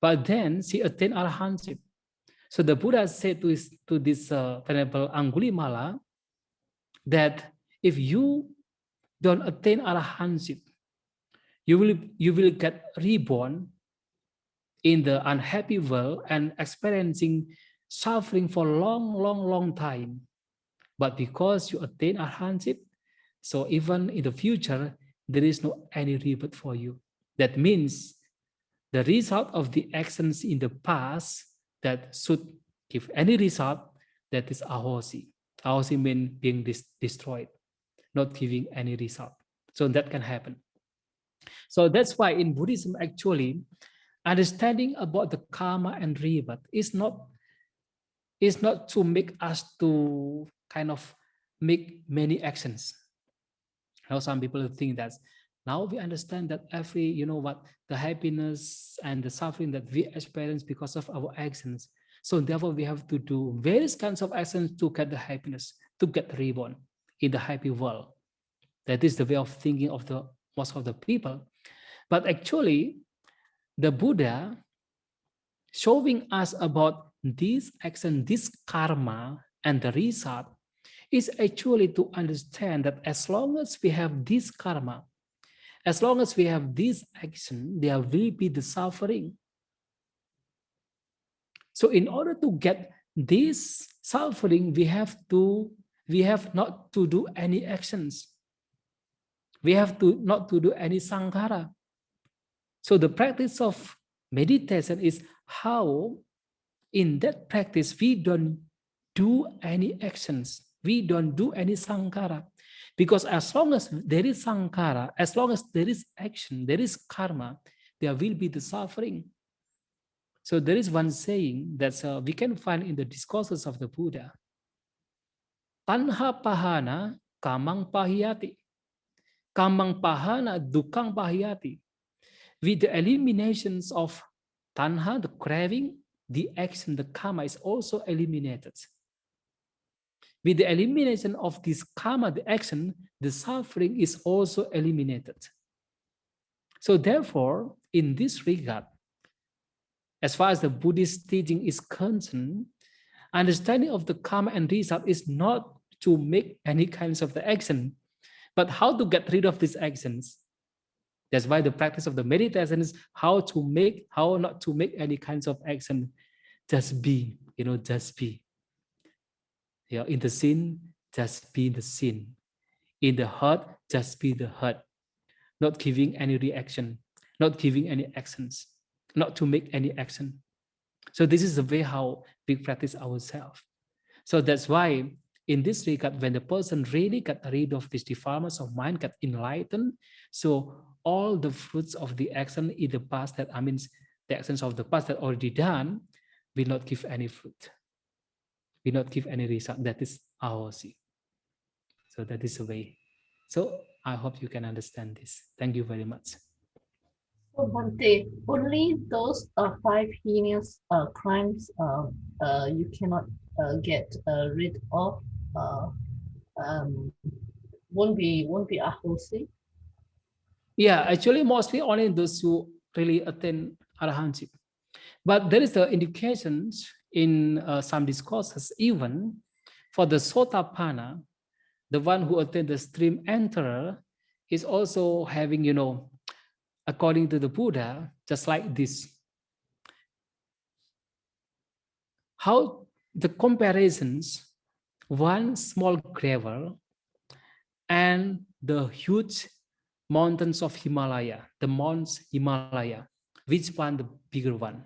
But then he attained arahantship. So the Buddha said to this venerable Angulimala that if you don't attain arahantship, you will get reborn in the unhappy world and experiencing suffering for long time. But because you attain arahantship, so even in the future, there is no any rebirth for you. That means the result of the actions in the past that should give any result, that is ahosi. Ahosi means being destroyed, not giving any result. So that can happen. So that's why in Buddhism, actually, understanding about the karma and rebirth is not to make us to kind of make many actions. Now some people think that now we understand that every, the happiness and the suffering that we experience because of our actions. So therefore we have to do various kinds of actions to get the happiness, to get reborn in the happy world. That is the way of thinking of the most of the people. But actually, the Buddha showing us about this action, this karma, and the result is actually to understand that as long as we have this karma, as long as we have this action, there will be the suffering. So in order to get this suffering, we have not to do any actions. We have to not to do any Sangara. So the practice of meditation is how in that practice we don't do any actions. We don't do any Sangara. Because as long as there is Sangara, as long as there is action, there is karma, there will be the suffering. So there is one saying that we can find in the discourses of the Buddha. Tanha pahana kamang pahiyati. Kamang pahana dukang pahiyati. With the eliminations of tanha, the craving, the action, the karma is also eliminated. With the elimination of this karma, the action, the suffering is also eliminated. So therefore, in this regard, as far as the Buddhist teaching is concerned, understanding of the karma and result is not to make any kinds of the action, but how to get rid of these actions. That's why the practice of the meditation is how not to make any kinds of action. Just be, just be. In the sin, just be in the sin. In the hurt, just be the hurt. Not giving any reaction, not giving any actions, not to make any action. So this is the way how we practice ourselves. So that's why in this regard, when the person really got rid of these defilements of mind, got enlightened, so all the fruits of the action in the past, that means the actions of the past that already done, will not give any fruit, will not give any result. That is our see. So that is the way. So I hope you can understand this. Thank you very much. So Bhante, only those 5 heinous crimes you cannot get rid of won't be ahosi? Yeah, actually mostly only those who really attain arahantship. But there is the indications in some discourses, even for the Sotapanna, the one who attained the stream enterer is also having, according to the Buddha, just like this. How the comparisons, one small gravel and the huge mountains of Himalaya, the Mount Himalaya, which one the bigger one?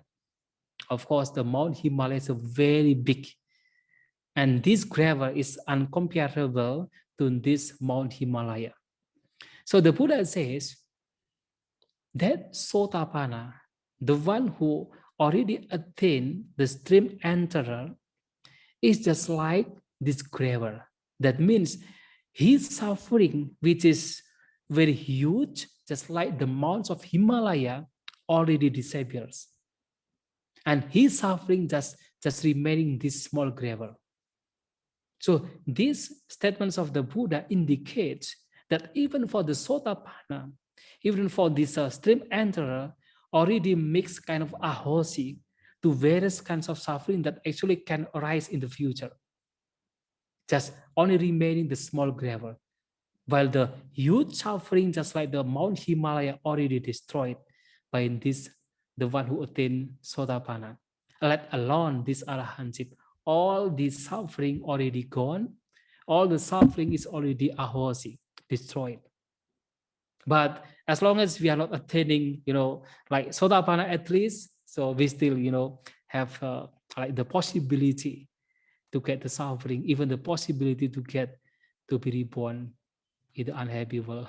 Of course, the Mount Himalaya is very big. And this gravel is uncomparable to this Mount Himalaya. So the Buddha says that Sotapanna, the one who already attained the stream enterer, is just like this gravel. That means his suffering, which is very huge, just like the mountains of Himalaya, already disappears. And his suffering just remaining this small gravel. So these statements of the Buddha indicate that even for the Sotapanna, even for this stream enterer, already makes kind of ahosi to various kinds of suffering that actually can arise in the future. Just only remaining the small gravel, while the huge suffering, just like the Mount Himalaya, already destroyed by this, the one who attained Sotapanna. Let alone this arahantship, all this suffering already gone, all the suffering is already ahosi, destroyed. But as long as we are not attaining, like Sotapanna at least, so we still, have like the possibility to get the suffering, even the possibility to be reborn in the unhappy world.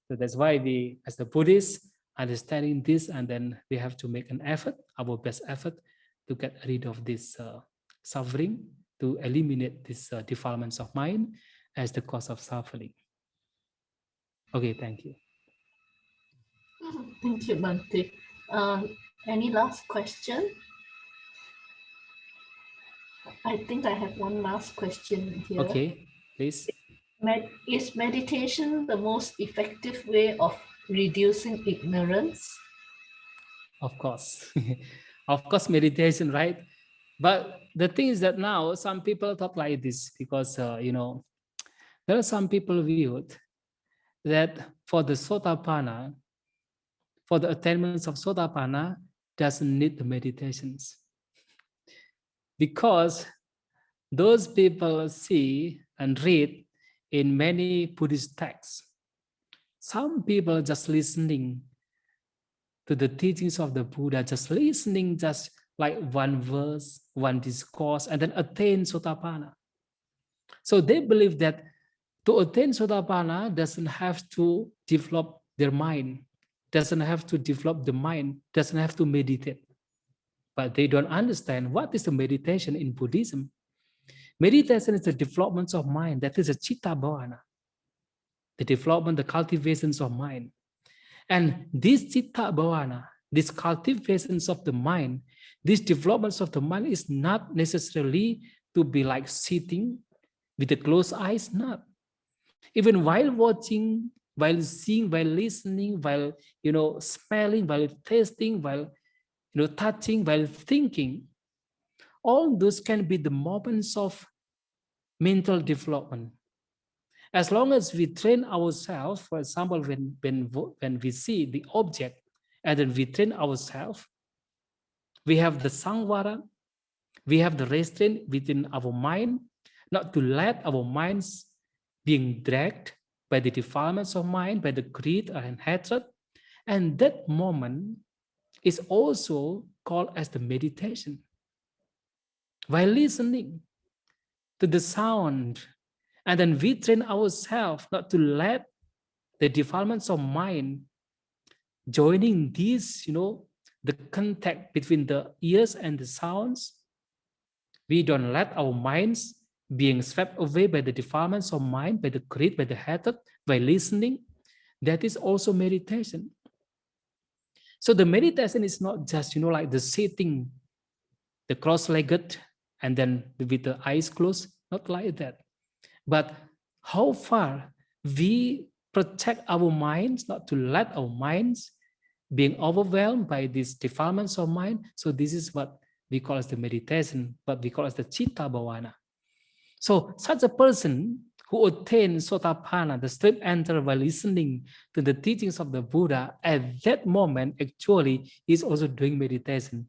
So that's why we, as the Buddhists, understanding this, and then we have to make an effort, our best effort, to get rid of this suffering, to eliminate these defilements of mind as the cause of suffering. Okay, thank you. Thank you, Bhante. Any last question? I think I have one last question here. Okay, please. Is meditation the most effective way of reducing ignorance? Of course. Of course, meditation, right? But the thing is that now some people talk like this because, you know, there are some people viewed that for the Sotapanna, for the attainments of Sotapanna, doesn't need the meditations. Because those people see and read in many Buddhist texts. Some people just listening to the teachings of the Buddha, just listening just like one verse, one discourse, and then attain Sotapanna. So they believe that to attain Sotapanna doesn't have to develop their mind, doesn't have to develop the mind, doesn't have to meditate. But they don't understand what is the meditation in Buddhism. Meditation is the development of mind, that is a citta bhavana, the development, the cultivations of mind. And this citta bhavana, these cultivations of the mind, these developments of the mind is not necessarily to be like sitting with the closed eyes, not. Even while watching, while seeing, while listening, while, you know, smelling, while tasting, while, you know, touching, while thinking, all those can be the moments of mental development. As long as we train ourselves, for example, when we see the object and then we train ourselves, we have the samvara, we have the restraint within our mind, not to let our minds being dragged by the defilements of mind, by the greed and hatred. And that moment is also called as the meditation. While listening to the sound, and then we train ourselves not to let the defilements of mind joining these, you know, the contact between the ears and the sounds. We don't let our minds being swept away by the defilements of mind, by the greed, by the hatred, by listening. That is also meditation. So the meditation is not just, you know, like the sitting, the cross-legged, and then with the eyes closed, not like that. But how far we protect our minds, not to let our minds being overwhelmed by these defilements of mind. So this is what we call as the meditation, but we call as the citta bhavana. So such a person who attains Sotapanna, the stream enter by listening to the teachings of the Buddha, at that moment, actually, he's also doing meditation.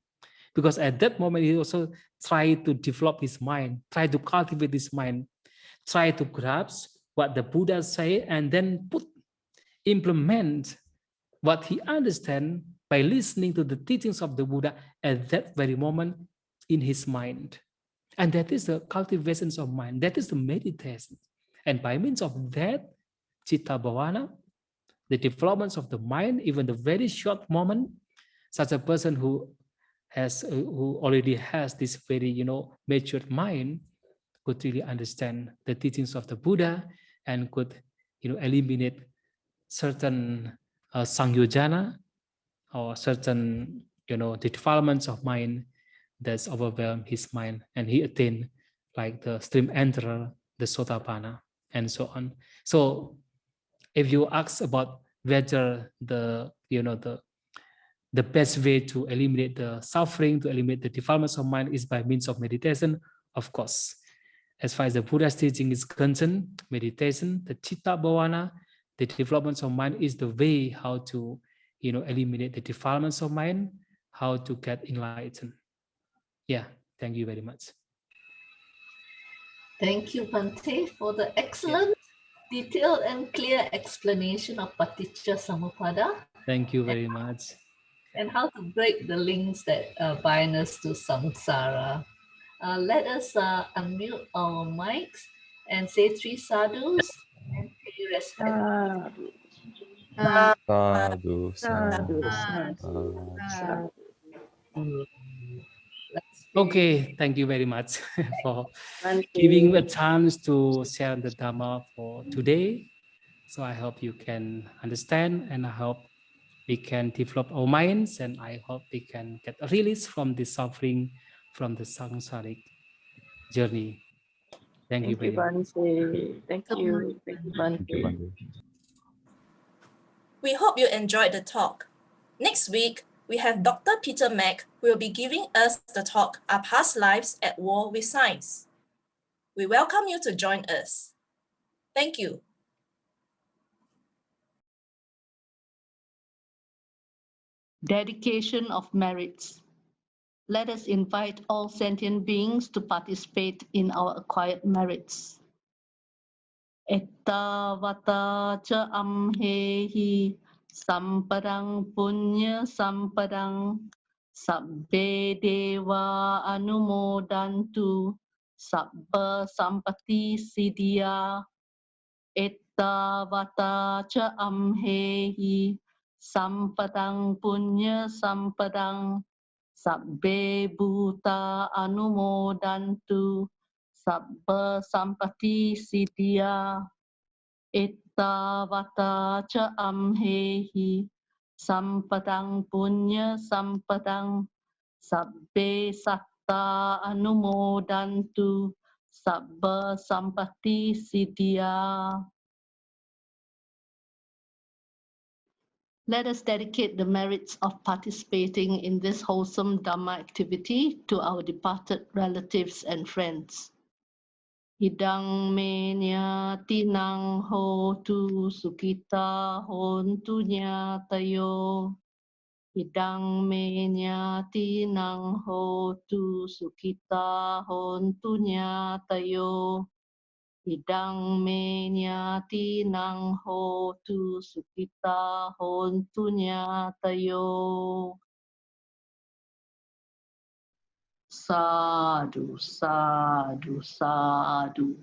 Because at that moment, he also try to develop his mind, try to cultivate his mind, try to grasp what the Buddha say, and then implement what he understands by listening to the teachings of the Buddha at that very moment in his mind. And that is the cultivations of mind. That is the meditation. And by means of that, citta bhavana, the developments of the mind, even the very short moment, such a person who already has this very, you know, matured mind could really understand the teachings of the Buddha and could, you know, eliminate certain sangyojana or certain, you know, defilements of mind that's overwhelmed his mind, and he attained like the stream enterer, the Sotapanna, and so on. So if you ask about whether the, you know, the best way to eliminate the suffering, to eliminate the defilements of mind is by means of meditation, of course. As far as the Buddha's teaching is concerned, meditation, the citta bhavana, the developments of mind is the way how to, you know, eliminate the defilements of mind, how to get enlightened. Yeah, thank you very much. Thank you, Bhante, for the excellent, detailed and clear explanation of Paticca Samuppada. Thank you very much. And how to break the links that bind us to samsara. Let us unmute our mics and say three sadhus and pay respect. Sadhu, Sadhu, sadhu. sadhu. Okay, thank you very much for Bhante. giving a chance to share the Dhamma for today. So I hope you can understand, and I hope we can develop our minds, and I hope we can get a release from the suffering from the samsaric journey. Thank you Thank you, very much. Bhante. Thank you. Thank you, Thank you, Bhante. Bhante. We hope you enjoyed the talk. Next week, we have Dr. Peter Mack who will be giving us the talk, Our Past Lives at War with Science. We welcome you to join us. Thank you. Dedication of merits. Let us invite all sentient beings to participate in our acquired merits. Ettavata ca amhehi sampadang punya sampadang sabbe deva anumodantu sabba sampati siddhya. Ettavata ca amhehi sampadang punya sampadang sabbe bhuta anumodantu sabba sampati siddhya. Ettavata ca amhehi sampadang punya sampadang sabbe satta anumodantu sabba sampati siddhya. Let us dedicate the merits of participating in this wholesome Dhamma activity to our departed relatives and friends. Idang me tinang hotu sukita hontu nyatayo. Idang me tinang hotu sukita hontu nyatayo. Idang me tinang hotu sukita hontu nyatayo. Sadhu, sadhu, sadhu.